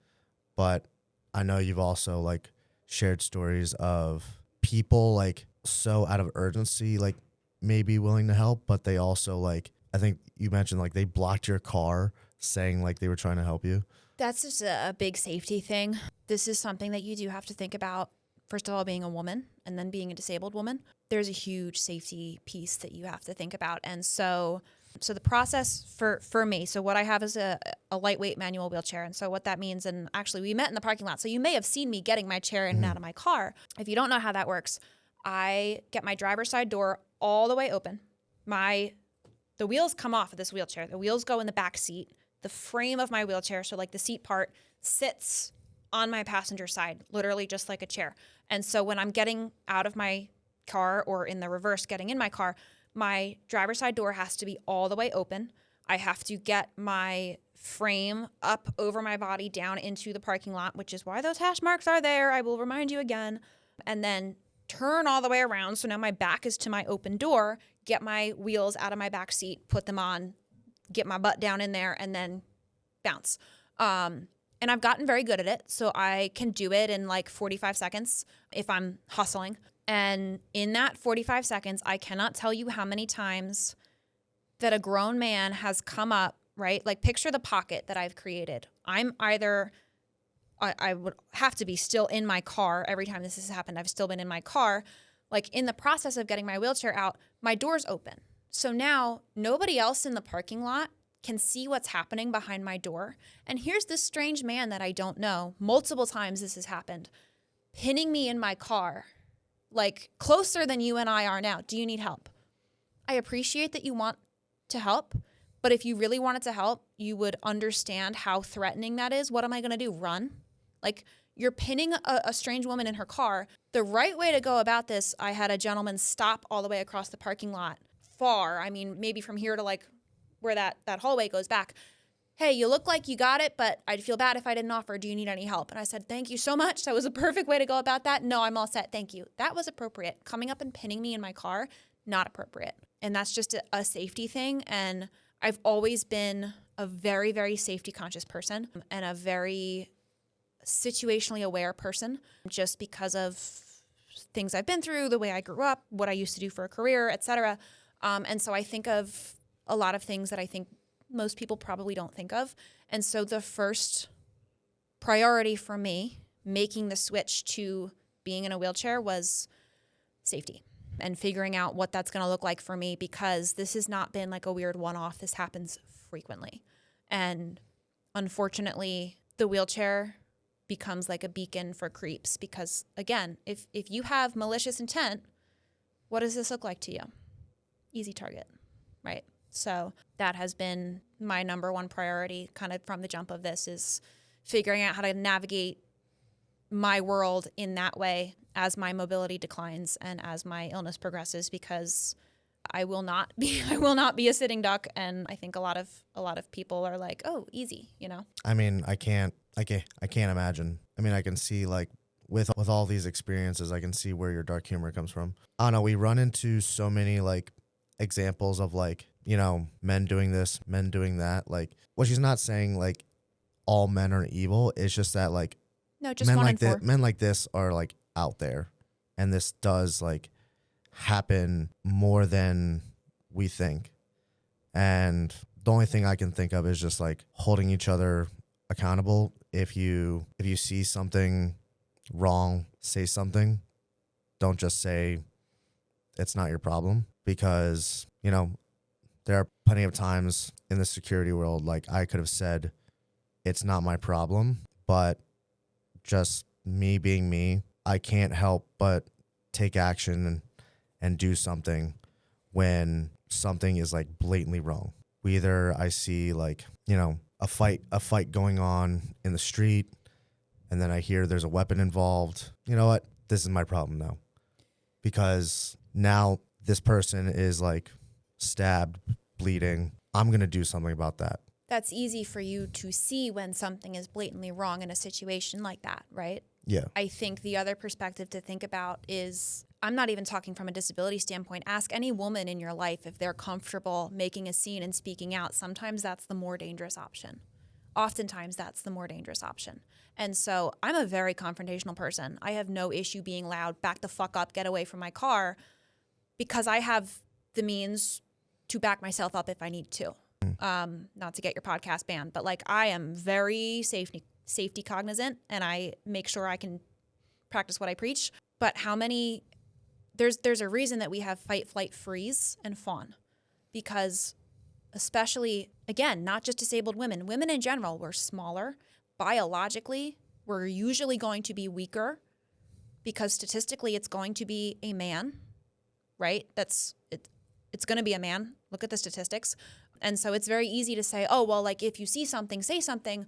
But I know you've also like shared stories of people like so out of urgency, like maybe willing to help, but they also like, I think you mentioned like they blocked your car saying like they were trying to help you. That's just a big safety thing. This is something that you do have to think about. First of all, being a woman and then being a disabled woman, there's a huge safety piece that you have to think about. And so the process for me, so what I have is a lightweight manual wheelchair. And so what that means, and actually we met in the parking lot, so you may have seen me getting my chair in and out of my car. If you don't know how that works, I get my driver's side door all the way open. The wheels come off of this wheelchair. The wheels go in the back seat. The frame of my wheelchair, so like the seat part, sits on my passenger side, literally just like a chair. And so when I'm getting out of my car or in the reverse getting in my car, my driver's side door has to be all the way open. I have to get my frame up over my body down into the parking lot, which is why those hash marks are there. I will remind you again. And then turn all the way around. So now my back is to my open door, get my wheels out of my back seat, put them on, get my butt down in there, and then bounce. And I've gotten very good at it. So I can do it in like 45 seconds if I'm hustling. And in that 45 seconds, I cannot tell you how many times that a grown man has come up, right? Like picture the pocket that I've created. I'm either, I would have to be still in my car every time this has happened. I've still been in my car. Like in the process of getting my wheelchair out, my door's open. So now nobody else in the parking lot can see what's happening behind my door. And here's this strange man that I don't know. Multiple times this has happened, pinning me in my car, like closer than you and I are now. Do you need help? I appreciate that you want to help, but if you really wanted to help, you would understand how threatening that is. What am I going to do? Run? Like you're pinning a strange woman in her car. The right way to go about this, I had a gentleman stop all the way across the parking lot far. I mean, maybe from here to like where that hallway goes back. Hey, you look like you got it, but I'd feel bad if I didn't offer. Do you need any help? And I said, thank you so much. That was a perfect way to go about that. No, I'm all set. Thank you. That was appropriate. Coming up and pinning me in my car, not appropriate. And that's just a safety thing. And I've always been a very, very safety conscious person and a very situationally aware person just because of things I've been through, the way I grew up, what I used to do for a career, et cetera. And so I think of a lot of things that I think most people probably don't think of. And so the first priority for me making the switch to being in a wheelchair was safety and figuring out what that's going to look like for me, because this has not been like a weird one-off. This happens frequently. And unfortunately, the wheelchair becomes like a beacon for creeps because, again, if you have malicious intent, what does this look like to you? Easy target, right? So that has been my number one priority kind of from the jump of this, is figuring out how to navigate my world in that way as my mobility declines and as my illness progresses, because I will not be a sitting duck. And I think a lot of people are like, oh, easy, you know? I mean, I can't imagine. I mean, I can see like with all these experiences, I can see where your dark humor comes from. I don't know. We run into so many like examples of like, you know, men doing this, men doing that. Like, what she's not saying like all men are evil. It's just that like, no, just men one like in four. men like this are like out there, and this does like happen more than we think. And the only thing I can think of is just like holding each other accountable. If you see something wrong, say something. Don't just say it's not your problem, because, you know, there are plenty of times in the security world, like I could have said, it's not my problem, but just me being me, I can't help but take action and do something when something is like blatantly wrong. Either I see like, you know, a fight going on in the street, and then I hear there's a weapon involved. You know what? This is my problem now, because now this person is like stabbed, bleeding. I'm going to do something about that. That's easy for you to see when something is blatantly wrong in a situation like that, right? Yeah. I think the other perspective to think about is, I'm not even talking from a disability standpoint. Ask any woman in your life if they're comfortable making a scene and speaking out. Sometimes that's the more dangerous option. Oftentimes that's the more dangerous option. And so I'm a very confrontational person. I have no issue being loud, back the fuck up, get away from my car, because I have the means to back myself up if I need to. Not to get your podcast banned, but like I am very safety cognizant, and I make sure I can practice what I preach. But there's a reason that we have fight, flight, freeze, and fawn, because especially, again, not just disabled women in general, we're smaller. Biologically, we're usually going to be weaker, because statistically it's going to be a man, right? It's going to be a man. Look at the statistics. And so it's very easy to say, oh, well, like if you see something, say something.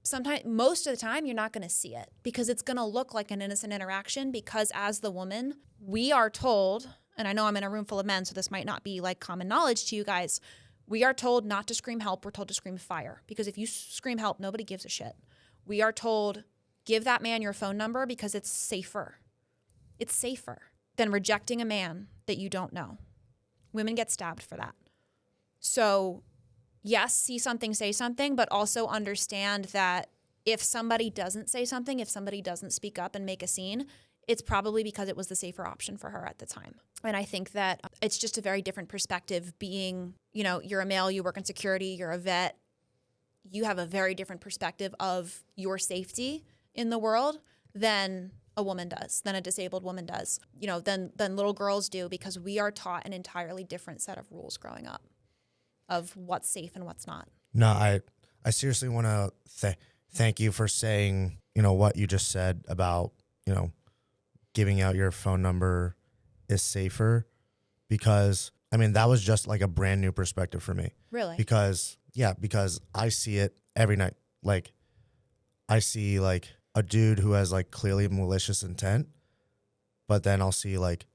Sometimes, most of the time, you're not going to see it, because it's going to look like an innocent interaction, because as the woman, we are told, and I know I'm in a room full of men, so this might not be like common knowledge to you guys, we are told not to scream help, we're told to scream fire, because if you scream help, nobody gives a shit. We are told, give that man your phone number, because it's safer. It's safer than rejecting a man that you don't know. Women get stabbed for that. So yes, see something, say something, but also understand that if somebody doesn't say something, if somebody doesn't speak up and make a scene, it's probably because it was the safer option for her at the time. And I think that it's just a very different perspective being, you're a male, you work in security, you're a vet. You have a very different perspective of your safety in the world than a woman does, than a disabled woman does, than little girls do, because we are taught an entirely different set of rules growing up of what's safe and what's not. No, I seriously want to thank you for saying, what you just said about, giving out your phone number is safer, because, that was just like a brand new perspective for me. Really? Because I see it every night. Like, I see like a dude who has like clearly malicious intent, but then I'll see like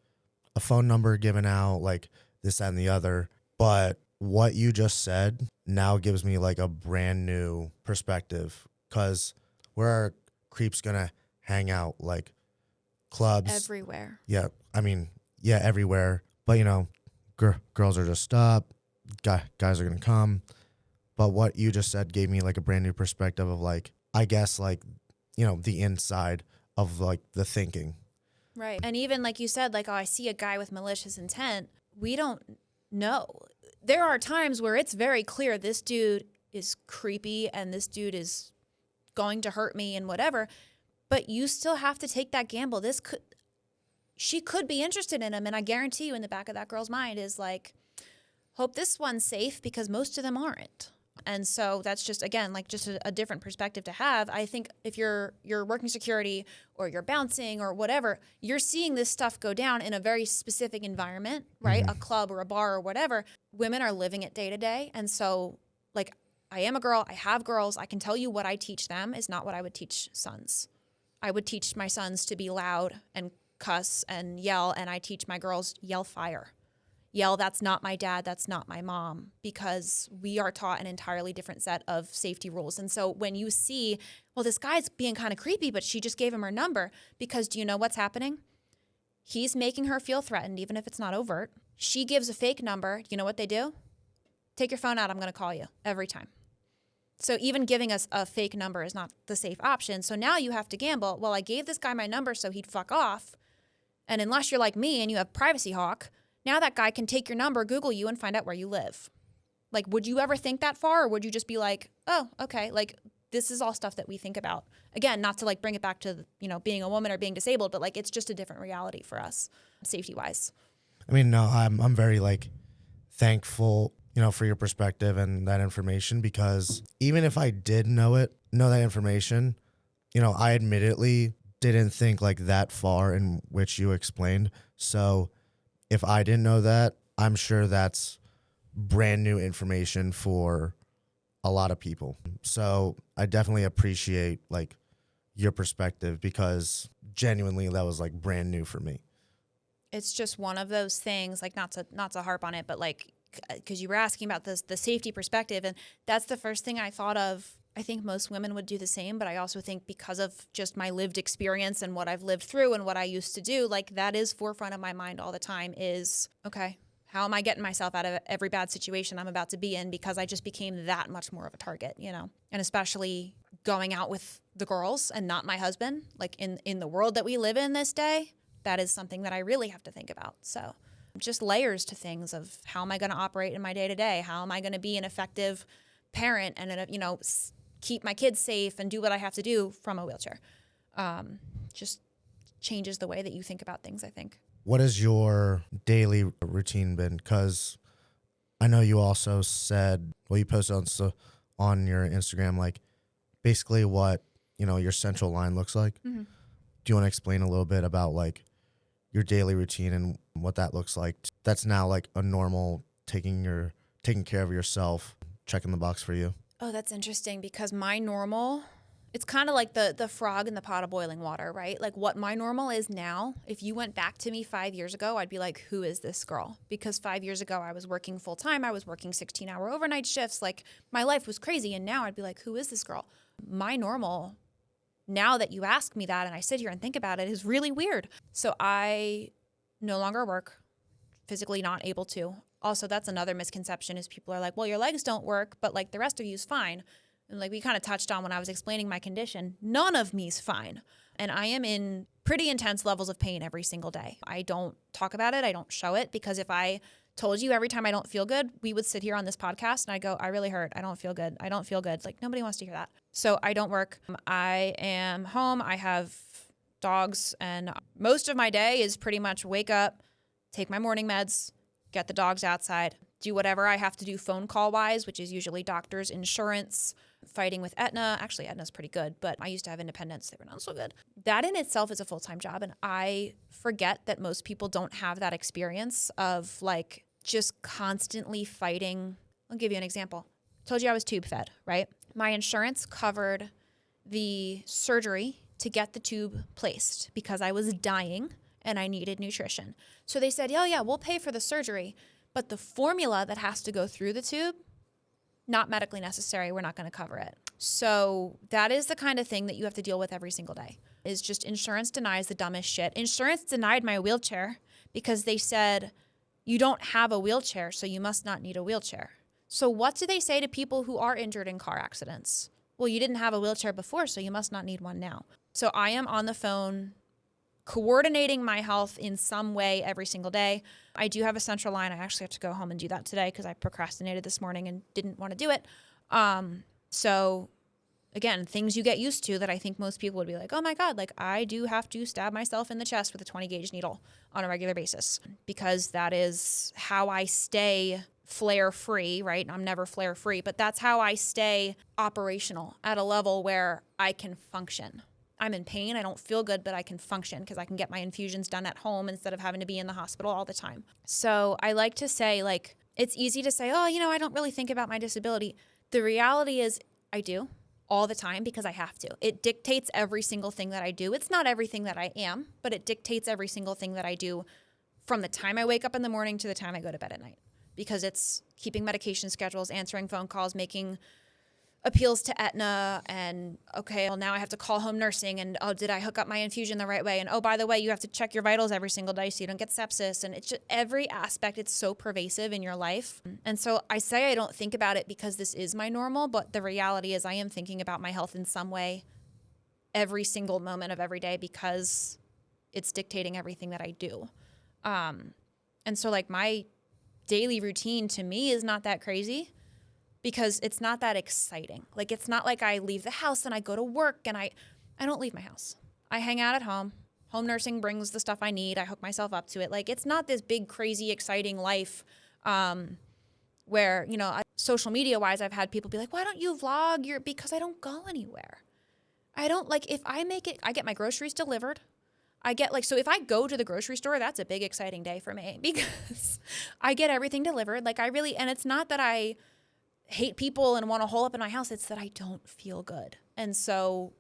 a phone number given out, like this, that, and the other. But what you just said now gives me like a brand new perspective, because where are creeps gonna hang out? Like clubs? Everywhere. Yeah. Everywhere. But girls are just up. Guys are gonna come. But what you just said gave me like a brand new perspective of like, I guess like, the inside of like the thinking. Right. And even like you said, like, oh, I see a guy with malicious intent. We don't know. There are times where it's very clear this dude is creepy and this dude is going to hurt me and whatever, but you still have to take that gamble. She could be interested in him, and I guarantee you in the back of that girl's mind is like, hope this one's safe, because most of them aren't. And so that's just, again, like just a different perspective to have. I think if you're working security or you're bouncing or whatever, you're seeing this stuff go down in a very specific environment, right? A club or a bar or whatever. Women are living it day to day. And so like, I am a girl, I have girls, I can tell you what I teach them is not what I would teach sons. I would teach my sons to be loud and cuss and yell, and I teach my girls yell fire. Yell, that's not my dad, that's not my mom, because we are taught an entirely different set of safety rules. And so when you see, well, this guy's being kind of creepy, but she just gave him her number, because do you know what's happening? He's making her feel threatened, even if it's not overt. She gives a fake number. You know what they do? Take your phone out, I'm going to call you every time. So even giving us a fake number is not the safe option. So now you have to gamble. Well, I gave this guy my number so he'd fuck off. And unless you're like me and you have Privacy Hawk, now that guy can take your number, Google you, and find out where you live. Like, would you ever think that far? Or would you just be like, oh, okay, like, this is all stuff that we think about. Again, not to like bring it back to, being a woman or being disabled, but like, it's just a different reality for us, safety-wise. No, I'm very like thankful, for your perspective and that information, because even if I did know that information, I admittedly didn't think like that far in which you explained. So if I didn't know that, I'm sure that's brand new information for a lot of people. So I definitely appreciate like your perspective, because genuinely that was like brand new for me. It's just one of those things, like not to harp on it, but like, because you were asking about the safety perspective, and that's the first thing I thought of. I think most women would do the same, but I also think because of just my lived experience and what I've lived through and what I used to do, like that is forefront of my mind all the time is, okay, how am I getting myself out of every bad situation I'm about to be in, because I just became that much more of a target, And especially going out with the girls and not my husband, like in the world that we live in this day, that is something that I really have to think about. So just layers to things of how am I going to operate in my day-to-day? How am I going to be an effective parent and, keep my kids safe and do what I have to do from a wheelchair? Just changes the way that you think about things, I think. What has your daily routine been? Because I know you also said, you posted on your Instagram, like basically what, your central line looks like. Mm-hmm. Do you want to explain a little bit about like your daily routine and what that looks like? That's now like a normal taking care of yourself, checking the box for you. Oh, that's interesting, because my normal, it's kind of like the frog in the pot of boiling water, right? Like what my normal is now, if you went back to me 5 years ago, I'd be like, who is this girl? Because 5 years ago, I was working full time. I was working 16-hour overnight shifts. Like my life was crazy. And now I'd be like, who is this girl? My normal, now that you ask me that and I sit here and think about it, is really weird. So I no longer work, physically not able to. Also, that's another misconception is people are like, well, your legs don't work, but like the rest of you's fine. And like we kind of touched on when I was explaining my condition, none of me's fine. And I am in pretty intense levels of pain every single day. I don't talk about it. I don't show it, because if I told you every time I don't feel good, we would sit here on this podcast and I go, I really hurt. I don't feel good. I don't feel good. Like, nobody wants to hear that. So I don't work. I am home. I have dogs, and most of my day is pretty much wake up, take my morning meds, get the dogs outside, do whatever I have to do phone call wise, which is usually doctors, insurance, fighting with Aetna. Actually, Aetna's pretty good, but I used to have independence. They were not so good. That in itself is a full-time job. And I forget that most people don't have that experience of like just constantly fighting. I'll give you an example. Told you I was tube fed, right? My insurance covered the surgery to get the tube placed because I was dying and I needed nutrition. So they said, oh yeah, we'll pay for the surgery, but the formula that has to go through the tube, not medically necessary. We're not going to cover it. So that is the kind of thing that you have to deal with every single day, is just insurance denies the dumbest shit. Insurance denied my wheelchair because they said, you don't have a wheelchair, so you must not need a wheelchair. So what do they say to people who are injured in car accidents? Well, you didn't have a wheelchair before, so you must not need one now. So I am on the phone coordinating my health in some way every single day. I do have a central line. I actually have to go home and do that today because I procrastinated this morning and didn't want to do it. So again, things you get used to that I think most people would be like, oh my God, like I do have to stab myself in the chest with a 20 gauge needle on a regular basis because that is how I stay flare free, right? I'm never flare free, but that's how I stay operational at a level where I can function. I'm in pain. I don't feel good, but I can function because I can get my infusions done at home instead of having to be in the hospital all the time. So I like to say, like, it's easy to say, oh, I don't really think about my disability. The reality is I do all the time because I have to. It dictates every single thing that I do. It's not everything that I am, but it dictates every single thing that I do from the time I wake up in the morning to the time I go to bed at night, because it's keeping medication schedules, answering phone calls, making appeals to Aetna, and okay, well now I have to call home nursing, and oh, did I hook up my infusion the right way? And oh, by the way, you have to check your vitals every single day so you don't get sepsis. And it's just every aspect, it's so pervasive in your life. And so I say I don't think about it because this is my normal, but the reality is I am thinking about my health in some way every single moment of every day because it's dictating everything that I do. And so like my daily routine to me is not that crazy, because it's not that exciting. Like, it's not like I leave the house and I go to work, and I don't leave my house. I hang out at home. Home nursing brings the stuff I need. I hook myself up to it. Like, it's not this big, crazy, exciting life where, social media wise, I've had people be like, why don't you vlog? Because I don't go anywhere. I don't if I make it, I get my groceries delivered. I get so if I go to the grocery store, that's a big, exciting day for me because I get everything delivered. And it's not that I hate people and want to hole up in my house. It's that I don't feel good. And so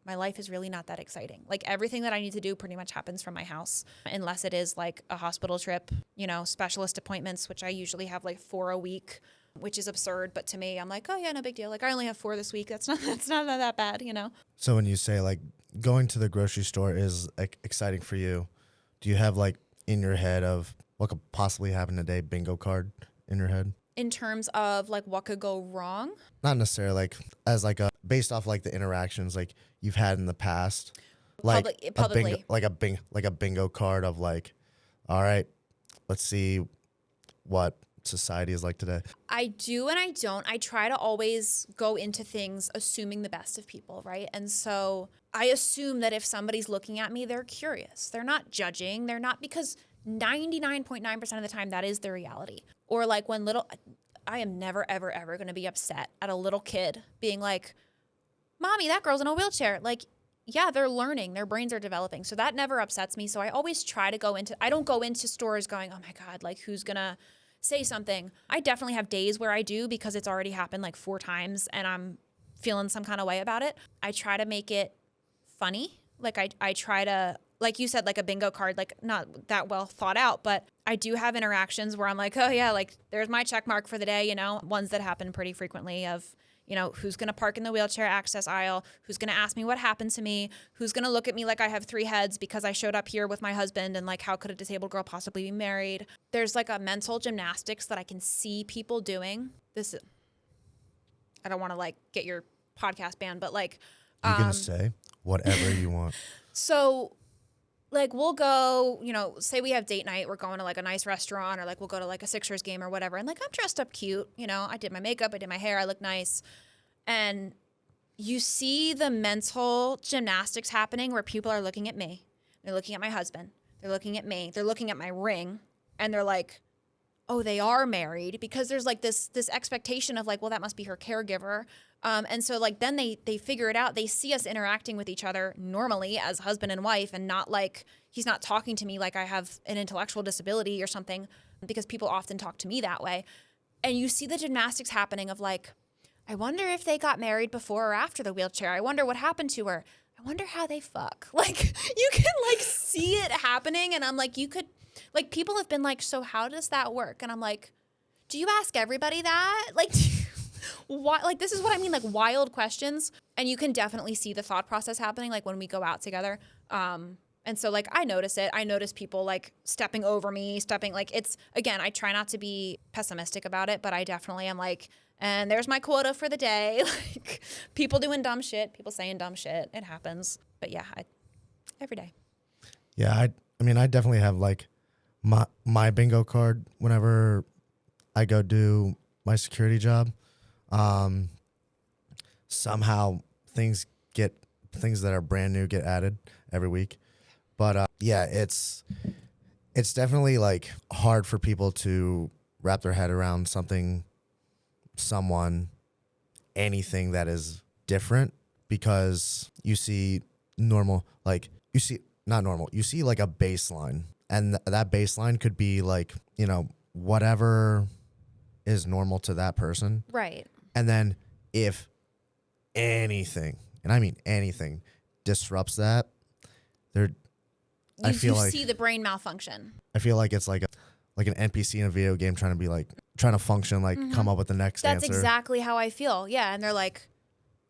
my life is really not that exciting. Like, everything that I need to do pretty much happens from my house, unless it is like a hospital trip, specialist appointments, which I usually have 4 a week, which is absurd. But to me, I'm like, oh yeah, no big deal. Like, I only have 4 this week. That's not that bad, So when you say going to the grocery store is exciting for you, do you have in your head of what could possibly happen today, bingo card in your head? In terms of what could go wrong? Not necessarily as based off the interactions you've had in the past, Publicly. A bingo card of all right, let's see what society is like today. I do and I don't. I try to always go into things assuming the best of people, right? And so I assume that if somebody's looking at me, they're curious. They're not judging. They're not, because 99.9% of the time that is the reality. Or I am never, ever, ever going to be upset at a little kid being like, Mommy, that girl's in a wheelchair. Yeah, they're learning. Their brains are developing. So that never upsets me. So I always try to I don't go into stores going, oh my God, who's going to say something? I definitely have days where I do because it's already happened 4 times and I'm feeling some kind of way about it. I try to make it funny. I try to, like you said, a bingo card, not that well thought out, but I do have interactions where I'm like, oh yeah, there's my check mark for the day, ones that happen pretty frequently of, who's going to park in the wheelchair access aisle, who's going to ask me what happened to me, who's going to look at me like I have 3 heads because I showed up here with my husband, and how could a disabled girl possibly be married? There's a mental gymnastics that I can see people doing. I don't want to get your podcast banned, but you can say whatever you want. So like we'll go, say we have date night, we're going to like a nice restaurant, or like we'll go to like a Sixers game or whatever. And like I'm dressed up cute, I did my makeup, I did my hair, I look nice. And you see the mental gymnastics happening where people are looking at me. They're looking at my husband. They're looking at me. They're looking at my ring. And they're like, oh, they are married, because there's like this expectation of like, well, that must be her caregiver. And so like then they figure it out. They see us interacting with each other normally as husband and wife, and not like he's not talking to me like I have an intellectual disability or something, because people often talk to me that way. And you see the gymnastics happening of like, I wonder if they got married before or after the wheelchair. I wonder what happened to her. I wonder how they fuck. Like you can like see it happening. And I'm like, like people have been like, so how does that work? And I'm like, do you ask everybody that? Like, why? Like, this is what I mean, like wild questions. And you can definitely see the thought process happening, like when we go out together. And so like, I notice it. I notice people like stepping over me, like again, I try not to be pessimistic about it, but I definitely am like, and there's my quota for the day. Like people doing dumb shit, people saying dumb shit. It happens. But yeah, every day. Yeah, I mean, I definitely have like my bingo card whenever I go do my security job. Somehow things that are brand new get added every week. But yeah, it's definitely like hard for people to wrap their head around anything that is different, because you see you see like a baseline, and that baseline could be like, whatever is normal to that person. Right. And then if anything, and I mean anything, disrupts that, you see the brain malfunction. I feel like it's like an NPC in a video game trying to function, like come up with the next answer. That's exactly how I feel. Yeah. And they're like,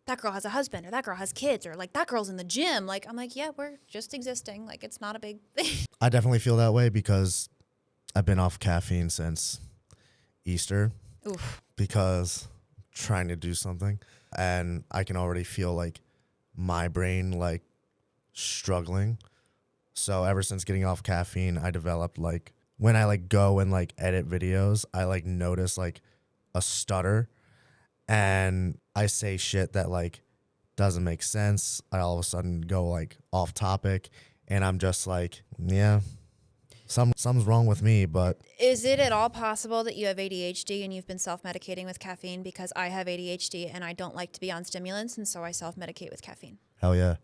that girl has a husband, or that girl has kids, or like that girl's in the gym. Like, I'm like, yeah, we're just existing. Like, it's not a big thing. I definitely feel that way because I've been off caffeine since Easter. Oof. Because I'm trying to do something, and I can already feel like my brain like struggling. So ever since getting off caffeine, I developed like, when I like go and like edit videos, I like notice like a stutter, and I say shit that like doesn't make sense. I all of a sudden go like off topic, and I'm just like, yeah, something's wrong with me. But is it at all possible that you have ADHD and you've been self-medicating with caffeine? Because I have ADHD and I don't like to be on stimulants, and so I self-medicate with caffeine. Hell yeah.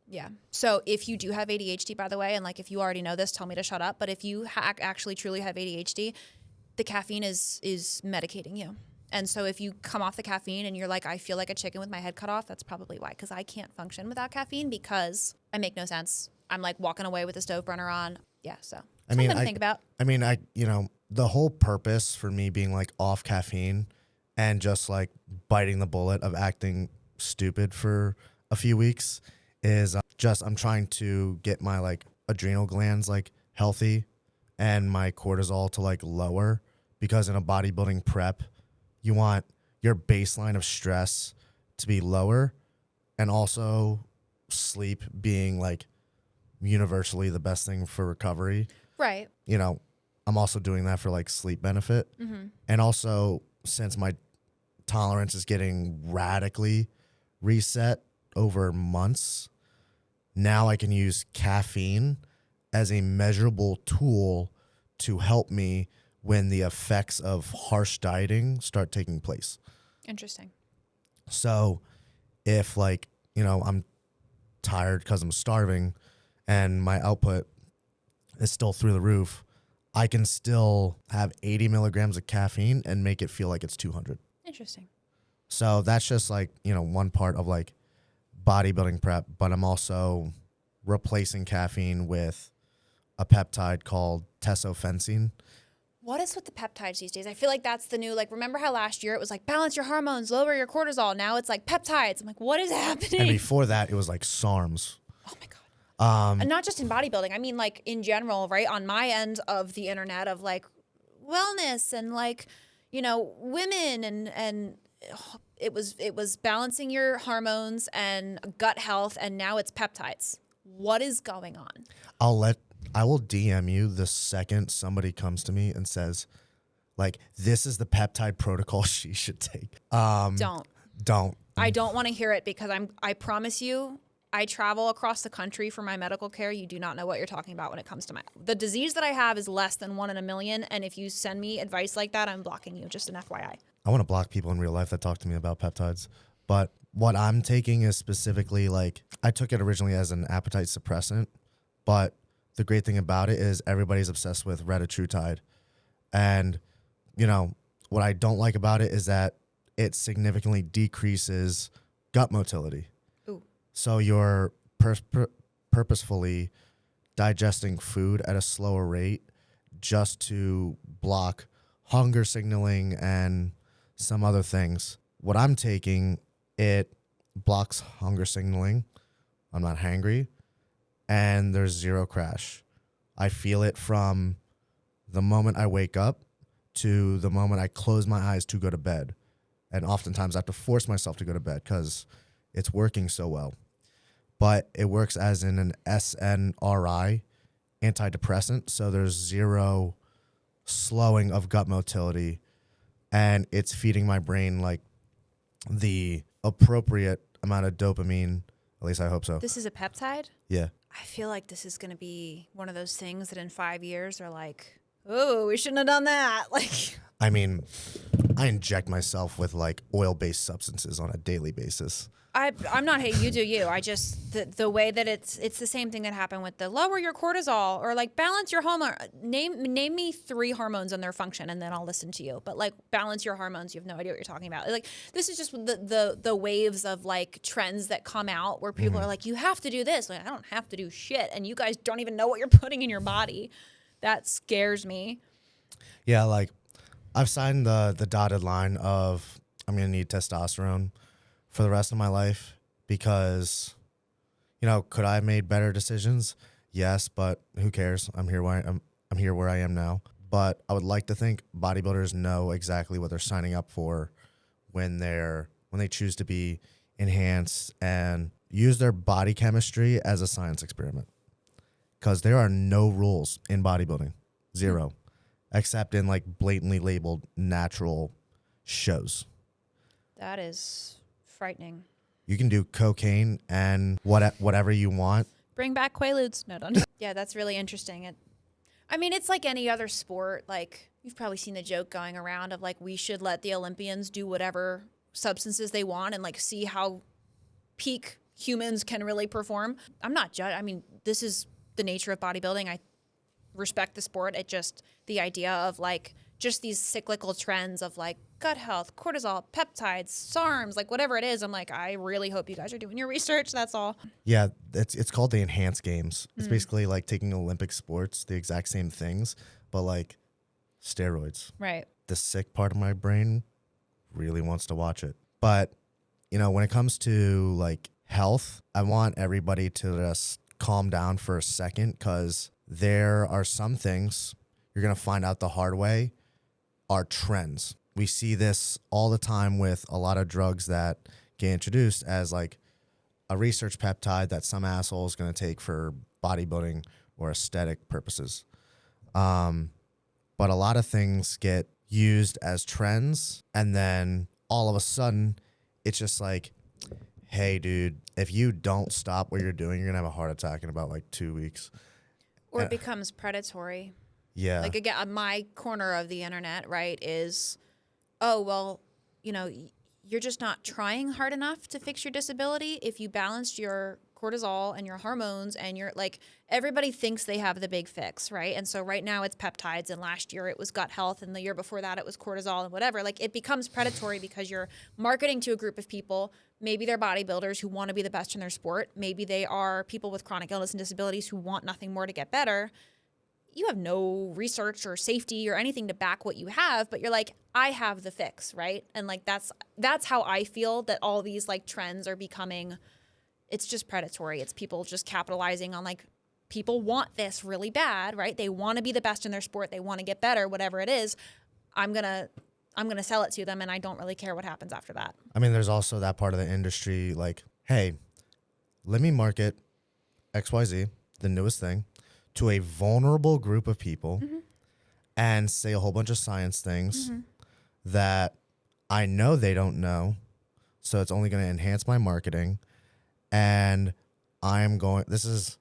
Yeah. So if you do have ADHD, by the way, and like if you already know this, tell me to shut up. But if you actually truly have ADHD, the caffeine is medicating you. And so if you come off the caffeine and you're like, I feel like a chicken with my head cut off, that's probably why. Because I can't function without caffeine because I make no sense. I'm like walking away with the stove burner on. Yeah. So something to think about. I mean, the whole purpose for me being like off caffeine and just like biting the bullet of acting stupid for a few weeks is I'm trying to get my like adrenal glands like healthy and my cortisol to like lower, because in a bodybuilding prep, you want your baseline of stress to be lower, and also sleep being like universally the best thing for recovery. Right. I'm also doing that for like sleep benefit. Mm-hmm. And also, since my tolerance is getting radically reset over months, now I can use caffeine as a measurable tool to help me when the effects of harsh dieting start taking place. Interesting. So if like, I'm tired because I'm starving and my output is still through the roof, I can still have 80 milligrams of caffeine and make it feel like it's 200. Interesting. So that's just like, one part of like bodybuilding prep, but I'm also replacing caffeine with a peptide called tesofensine. What is with the peptides these days? I feel like that's the new, like, remember how last year it was like balance your hormones, lower your cortisol. Now it's like peptides. I'm like, what is happening? And before that, it was like SARMs. Oh my God. And not just in bodybuilding. I mean, like in general, right? On my end of the internet of like wellness and like, women and it was balancing your hormones and gut health. And now it's peptides. what is going on? I will DM you the second somebody comes to me and says, like, this is the peptide protocol she should take. Don't. I don't want to hear it because I promise you, I travel across the country for my medical care. You do not know what you're talking about when it comes to the disease that I have is less than 1 in a million. And if you send me advice like that, I'm blocking you. Just an FYI. I want to block people in real life that talk to me about peptides. But what I'm taking is specifically, like, I took it originally as an appetite suppressant. But the great thing about it is everybody's obsessed with retatrutide. And, you know, what I don't like about it is that it significantly decreases gut motility. Ooh. So you're purposefully digesting food at a slower rate just to block hunger signaling and some other things. What I'm taking, it blocks hunger signaling. I'm not hangry. And there's zero crash. I feel it from the moment I wake up to the moment I close my eyes to go to bed. And oftentimes I have to force myself to go to bed because it's working so well. But it works as in an SNRI antidepressant. So there's zero slowing of gut motility. And it's feeding my brain like the appropriate amount of dopamine. At least I hope so. This is a peptide? Yeah. I feel like this is going to be one of those things that in 5 years are like, oh, we shouldn't have done that. Like, I mean, I inject myself with like oil-based substances on a daily basis. I'm not, hey, you do you. I just, the way that it's the same thing that happened with the lower your cortisol or like balance your hormone. Name me 3 hormones and their function and then I'll listen to you. But like balance your hormones, you have no idea what you're talking about. Like this is just the waves of like trends that come out where people are like, you have to do this. Like, I don't have to do shit. And you guys don't even know what you're putting in your body. That scares me. Yeah, like I've signed the dotted line of I'm going to need testosterone for the rest of my life because, you know, could I have made better decisions? Yes, but who cares? I'm here where I am now. But I would like to think bodybuilders know exactly what they're signing up for when they choose to be enhanced and use their body chemistry as a science experiment. Because there are no rules in bodybuilding. Zero. Except in like blatantly labeled natural shows. That is frightening. You can do cocaine and whatever you want. Bring back Quaaludes. No, don't. Yeah, that's really interesting. I mean, it's like any other sport. Like, you've probably seen the joke going around of like, we should let the Olympians do whatever substances they want and like see how peak humans can really perform. I'm not judging. I mean, this is the nature of bodybuilding. I respect the sport. It just, the idea of like, just these cyclical trends of like gut health, cortisol, peptides, SARMs, like whatever it is. I'm like, I really hope you guys are doing your research. That's all. Yeah, it's called the Enhanced Games. It's basically like taking Olympic sports, the exact same things, but like steroids. Right. The sick part of my brain really wants to watch it. But, you know, when it comes to like health, I want everybody to just calm down for a second because there are some things you're going to find out the hard way are trends. We see this all the time with a lot of drugs that get introduced as like a research peptide that some asshole is going to take for bodybuilding or aesthetic purposes. But a lot of things get used as trends and then all of a sudden it's just like, hey, dude, if you don't stop what you're doing, you're going to have a heart attack in about like 2 weeks. Or it becomes predatory. Yeah. Like, again, my corner of the internet, right, is, oh, well, you know, you're just not trying hard enough to fix your disability. If you balanced your cortisol and your hormones and your, like, everybody thinks they have the big fix, right? And so right now it's peptides, and last year it was gut health, and the year before that it was cortisol and whatever. Like, it becomes predatory because you're marketing to a group of people. Maybe they're bodybuilders who want to be the best in their sport. Maybe they are people with chronic illness and disabilities who want nothing more to get better. You have no research or safety or anything to back what you have, but you're like, I have the fix, right? And like that's how I feel that all these like trends are becoming, it's just predatory. It's people just capitalizing on like, people want this really bad, right? They want to be the best in their sport. They want to get better, whatever it is. I'm going to sell it to them, and I don't really care what happens after that. I mean, there's also that part of the industry like, hey, let me market XYZ, the newest thing, to a vulnerable group of people and say a whole bunch of science things that I know they don't know. So it's only going to enhance my marketing. And this is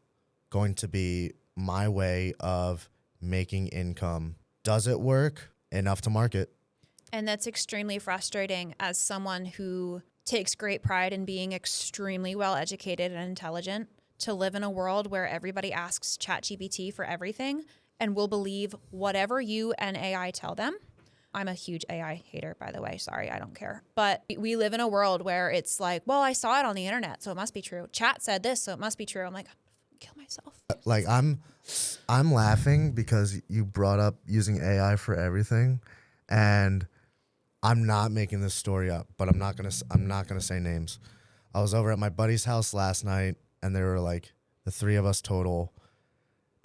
going to be my way of making income. Does it work? Enough to market. And that's extremely frustrating as someone who takes great pride in being extremely well educated and intelligent, to live in a world where everybody asks ChatGPT for everything and will believe whatever you and AI tell them. I'm a huge AI hater, by the way. Sorry, I don't care. But we live in a world where it's like, well, I saw it on the internet, so it must be true. Chat said this, so it must be true. I'm like, I'm gonna kill myself. Like I'm laughing because you brought up using AI for everything, and I'm not making this story up, but I'm not gonna say names. I was over at my buddy's house last night, and there were like the three of us total,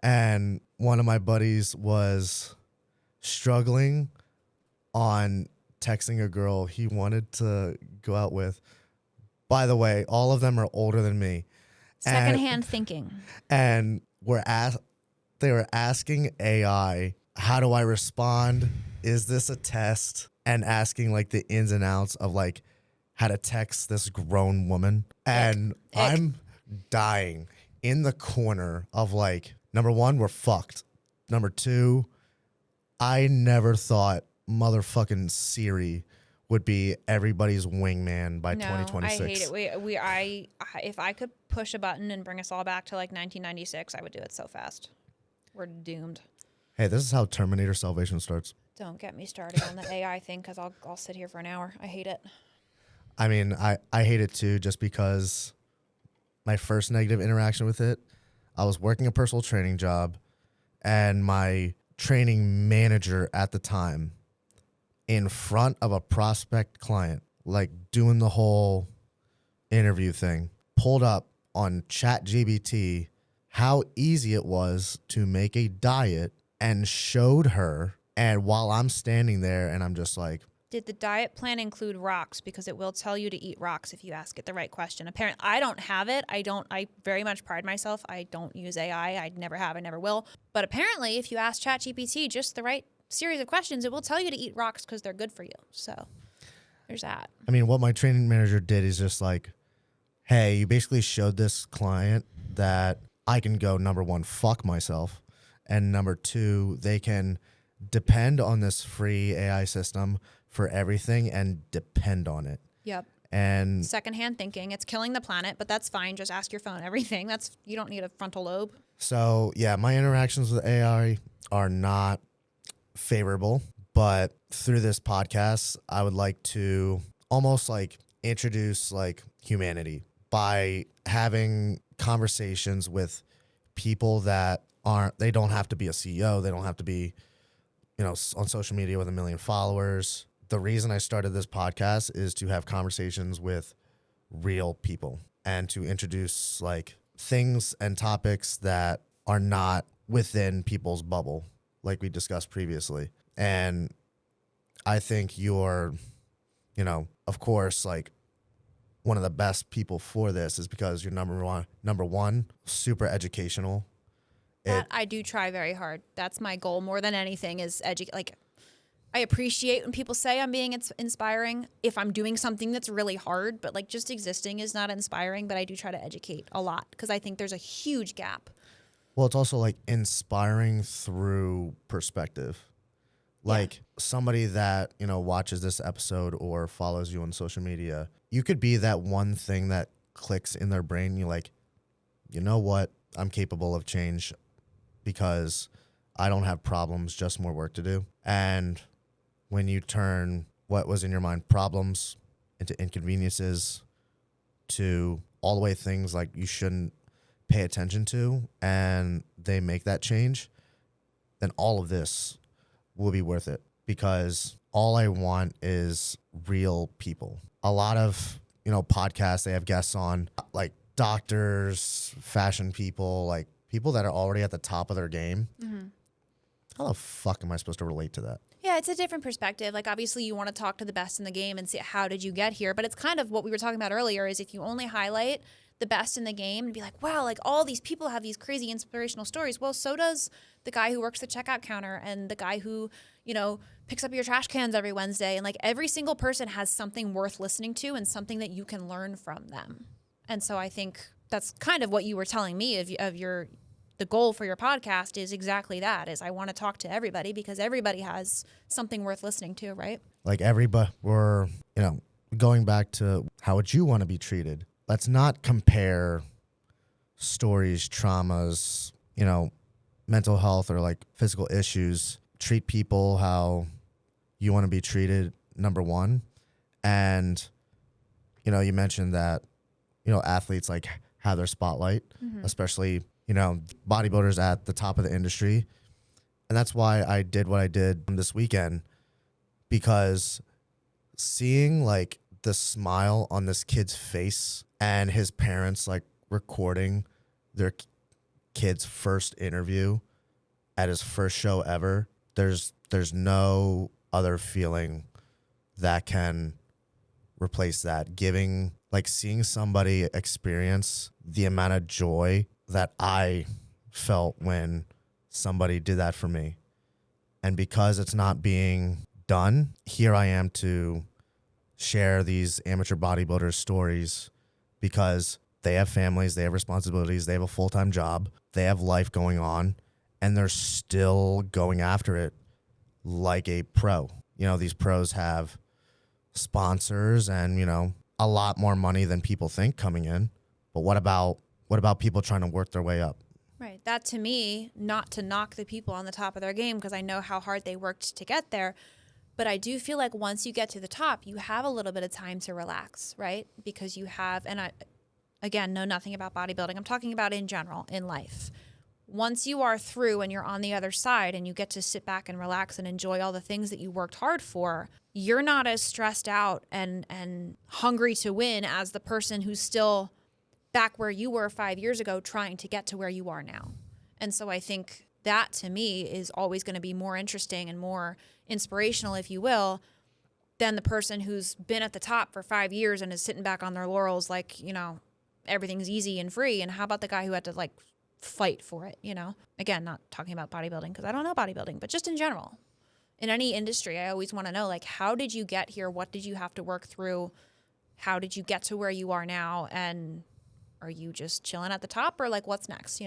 and one of my buddies was struggling on texting a girl he wanted to go out with. By the way, all of them are older than me. Secondhand thinking. And they were asking AI, how do I respond? Is this a test? And asking like the ins and outs of like how to text this grown woman. And I'm dying in the corner of like, number one, we're fucked. Number two, I never thought motherfucking Siri would be everybody's wingman by 2026. I hate it. If I could push a button and bring us all back to like 1996, I would do it so fast. We're doomed. Hey, this is how Terminator Salvation starts. Don't get me started on the AI thing, because I'll sit here for an hour. I hate it. I mean, I hate it too, just because my first negative interaction with it, I was working a personal training job, and my training manager at the time, in front of a prospect client, like doing the whole interview thing, pulled up on ChatGPT how easy it was to make a diet and showed her. And while I'm standing there and I'm just like, did the diet plan include rocks? Because it will tell you to eat rocks if you ask it the right question. Apparently, I don't have it. I very much pride myself. I don't use AI. I never have. I never will. But apparently, if you ask ChatGPT just the right series of questions, it will tell you to eat rocks because they're good for you. So there's that. I mean, what my training manager did is just like, hey, you basically showed this client that I can go, number one, fuck myself. And number two, they can depend on this free AI system for everything and depend on it. Yep. And secondhand thinking, it's killing the planet, but that's fine. Just ask your phone everything. You don't need a frontal lobe. So yeah, my interactions with AI are not favorable, but through this podcast, I would like to almost like introduce like humanity by having conversations with people that they don't have to be a CEO. They don't have to be, on social media with 1 million followers. The reason I started this podcast is to have conversations with real people and to introduce like things and topics that are not within people's bubble, like we discussed previously. And I think you're, of course, like one of the best people for this is because you're number one, super educational. That I do try very hard. That's my goal more than anything is I appreciate when people say I'm being inspiring if I'm doing something that's really hard, but like just existing is not inspiring, but I do try to educate a lot because I think there's a huge gap. Well, it's also like inspiring through perspective. Like somebody that, watches this episode or follows you on social media, you could be that one thing that clicks in their brain. You're like, you know what? I'm capable of change because I don't have problems, just more work to do. And when you turn what was in your mind problems into inconveniences to all the way things like you shouldn't pay attention to, and they make that change, then all of this will be worth it because all I want is real people. A lot of, podcasts, they have guests on like doctors, fashion people, like people that are already at the top of their game. Mm-hmm. How the fuck am I supposed to relate to that? Yeah, it's a different perspective. Like, obviously, you want to talk to the best in the game and see how did you get here. But it's kind of what we were talking about earlier is if you only highlight the best in the game and be like, wow, like all these people have these crazy inspirational stories. Well, so does the guy who works the checkout counter and the guy who, picks up your trash cans every Wednesday. And like every single person has something worth listening to and something that you can learn from them. And so I think that's kind of what you were telling me the goal for your podcast is exactly that, is I want to talk to everybody because everybody has something worth listening to, right? Like everybody, we're, going back to how would you want to be treated? Let's not compare stories, traumas, mental health or like physical issues. Treat people how you want to be treated, number one. And, you mentioned that, athletes like have their spotlight, especially, bodybuilders at the top of the industry. And that's why I did what I did this weekend, because seeing like the smile on this kid's face and his parents like recording their kid's first interview at his first show ever, there's no other feeling that can replace that. Seeing somebody experience the amount of joy that I felt when somebody did that for me. And because it's not being done, here I am to share these amateur bodybuilders' stories, because they have families, they have responsibilities, they have a full-time job, they have life going on, and they're still going after it like a pro. These pros have sponsors and, a lot more money than people think coming in. But what about people trying to work their way up? Right. That, to me, not to knock the people on the top of their game, because I know how hard they worked to get there. But I do feel like once you get to the top, you have a little bit of time to relax, right? Because you have, and I, again, know nothing about bodybuilding. I'm talking about in general, in life. Once you are through and you're on the other side and you get to sit back and relax and enjoy all the things that you worked hard for, you're not as stressed out and hungry to win as the person who's still back where you were 5 years ago trying to get to where you are now. And so I think that, to me, is always going to be more interesting and more inspirational, if you will, than the person who's been at the top for 5 years and is sitting back on their laurels like, everything's easy and free. And how about the guy who had to like fight for it, Again, not talking about bodybuilding because I don't know bodybuilding, but just in general. In any industry, I always want to know, like, how did you get here? What did you have to work through? How did you get to where you are now? And are you just chilling at the top, or like what's next,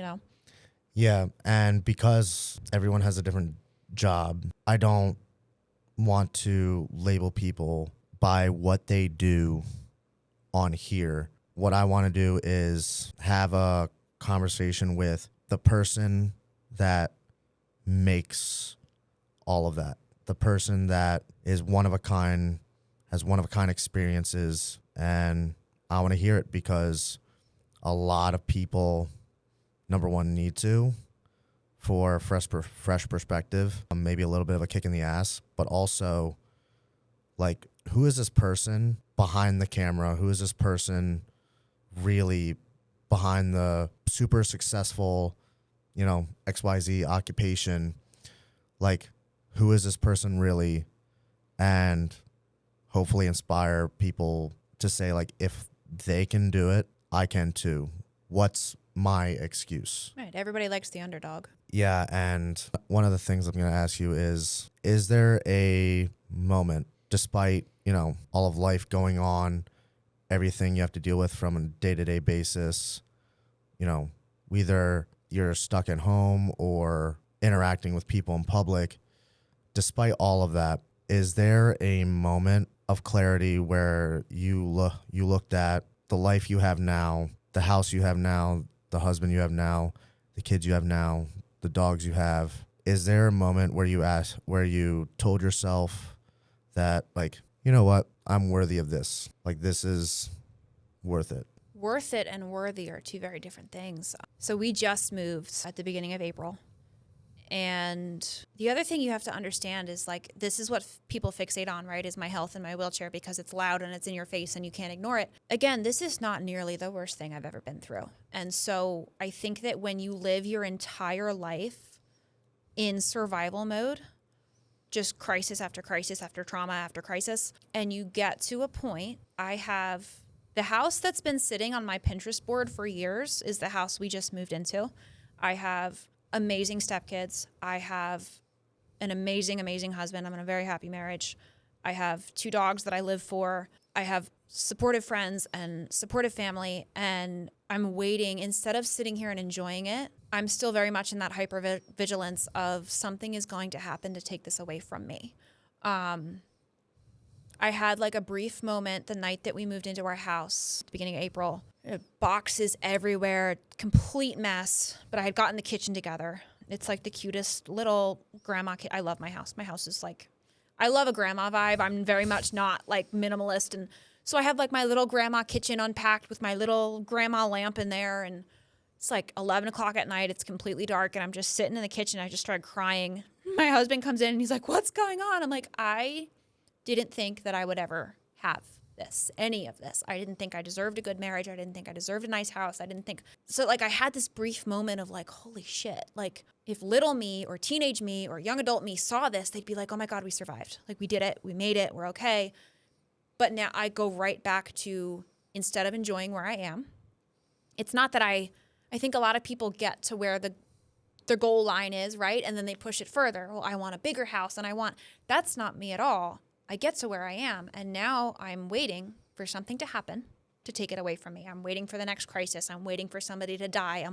Yeah, and because everyone has a different job, I don't want to label people by what they do on here. What I want to do is have a conversation with the person that makes all of that, the person that is one of a kind, has one of a kind experiences, and I want to hear it because a lot of people, number one, need to, for fresh perspective, maybe a little bit of a kick in the ass, but also, like, who is this person behind the camera? Who is this person really behind the super successful, XYZ occupation? Like, who is this person really? And hopefully inspire people to say, like, if they can do it, I can too. What's my excuse? Right. Everybody likes the underdog. Yeah, and one of the things I'm going to ask you is there a moment, despite, all of life going on, everything you have to deal with from a day-to-day basis, whether you're stuck at home or interacting with people in public, despite all of that, is there a moment of clarity where you looked at the life you have now, the house you have now, the husband you have now, the kids you have now, the dogs you have? Is there a moment where you told yourself that, like, you know what, I'm worthy of this. Like, this is worth it. Worth it and worthy are two very different things. So we just moved at the beginning of April. And the other thing you have to understand is, like, this is what people fixate on, right, is my health and my wheelchair because it's loud and it's in your face and you can't ignore it. Again, this is not nearly the worst thing I've ever been through. And so I think that when you live your entire life in survival mode, just crisis after crisis after trauma after crisis, and you get to a point, I have The house that's been sitting on my Pinterest board for years is the house we just moved into. I have amazing stepkids. I have an amazing, amazing husband. I'm in a very happy marriage. I have 2 dogs that I live for. I have supportive friends and supportive family. And I'm waiting, instead of sitting here and enjoying it, I'm still very much in that hypervigilance of something is going to happen to take this away from me. I had like a brief moment the night that we moved into our house at the beginning of April. Boxes everywhere, complete mess, but I had gotten the kitchen together. It's like the cutest little grandma I love my house. My house is like, I love a grandma vibe. I'm very much not like minimalist. And so I have like my little grandma kitchen unpacked with my little grandma lamp in there. And it's like 11 o'clock at night. It's completely dark. And I'm just sitting in the kitchen. I just started crying. My husband comes in and he's like, what's going on? I'm like, I didn't think that I would ever have any of this. I didn't think I deserved a good marriage. I didn't think I deserved a nice house. So like I had this brief moment of like, holy shit. Like if little me or teenage me or young adult me saw this, they'd be like, oh my God, we survived. Like we did it. We made it. We're okay. But now I go right back to, instead of enjoying where I am, it's not that I think a lot of people get to where their goal line is, right? And then they push it further. Well, I want a bigger house that's not me at all. I get to where I am, and now I'm waiting for something to happen to take it away from me. I'm waiting for the next crisis. I'm waiting for somebody to die.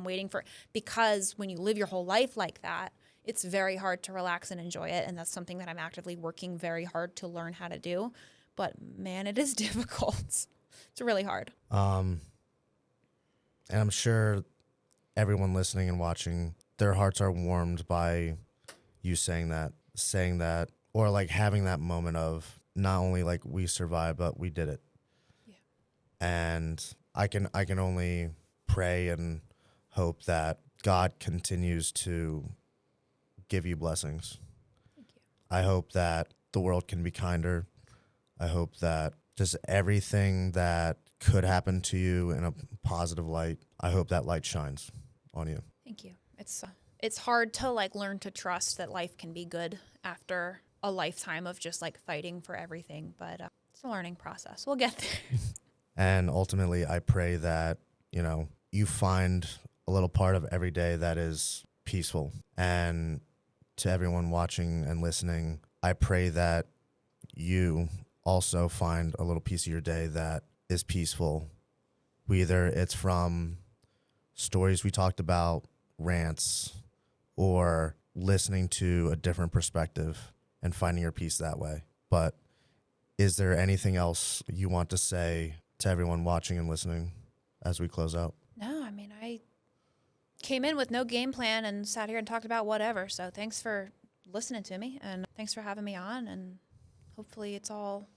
Because when you live your whole life like that, it's very hard to relax and enjoy it, and that's something that I'm actively working very hard to learn how to do. But man, it is difficult. It's really hard. And I'm sure everyone listening and watching, their hearts are warmed by you saying that, or like having that moment of not only like we survived, but we did it. Yeah. And I can only pray and hope that God continues to give you blessings. Thank you. I hope that the world can be kinder. I hope that just everything that could happen to you in a positive light, I hope that light shines on you. Thank you. It's hard to like learn to trust that life can be good after a lifetime of just like fighting for everything, but it's a learning process. We'll get there. And ultimately, I pray that, you find a little part of every day that is peaceful. And to everyone watching and listening, I pray that you also find a little piece of your day that is peaceful. Whether it's from stories we talked about, rants, or listening to a different perspective and finding your peace that way. But is there anything else you want to say to everyone watching and listening as we close out? No, I mean, I came in with no game plan and sat here and talked about whatever. So thanks for listening to me, and thanks for having me on. And hopefully it's all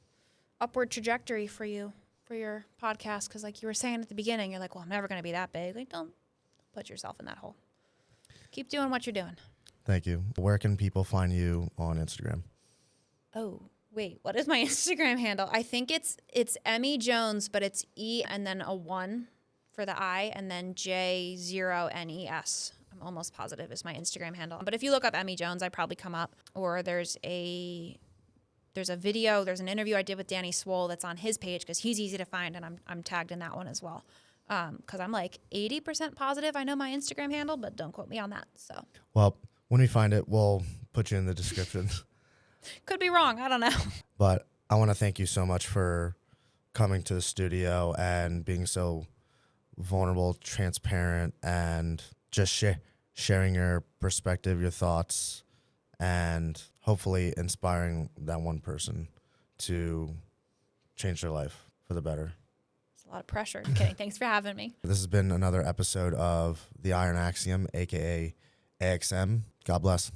upward trajectory for you, for your podcast. Because like you were saying at the beginning, you're like, well, I'm never going to be that big. Like, don't put yourself in that hole. Keep doing what you're doing. Thank you. Where can people find you on Instagram? Oh, wait, what is my Instagram handle? I think it's Emmy Jones, but it's E and then a 1 for the I and then J0NES. I'm almost positive is my Instagram handle. But if you look up Emmy Jones, I probably come up. Or there's a video, there's an interview I did with Danny Swoll that's on his page because he's easy to find, and I'm tagged in that one as well. Because I'm like 80% positive I know my Instagram handle, but don't quote me on that. So, well, when we find it, we'll put you in the description. Could be wrong. I don't know. But I want to thank you so much for coming to the studio and being so vulnerable, transparent, and just sharing your perspective, your thoughts, and hopefully inspiring that one person to change their life for the better. It's a lot of pressure. Just kidding. Thanks for having me. This has been another episode of The Iron Axiom, a.k.a. AXM. God bless.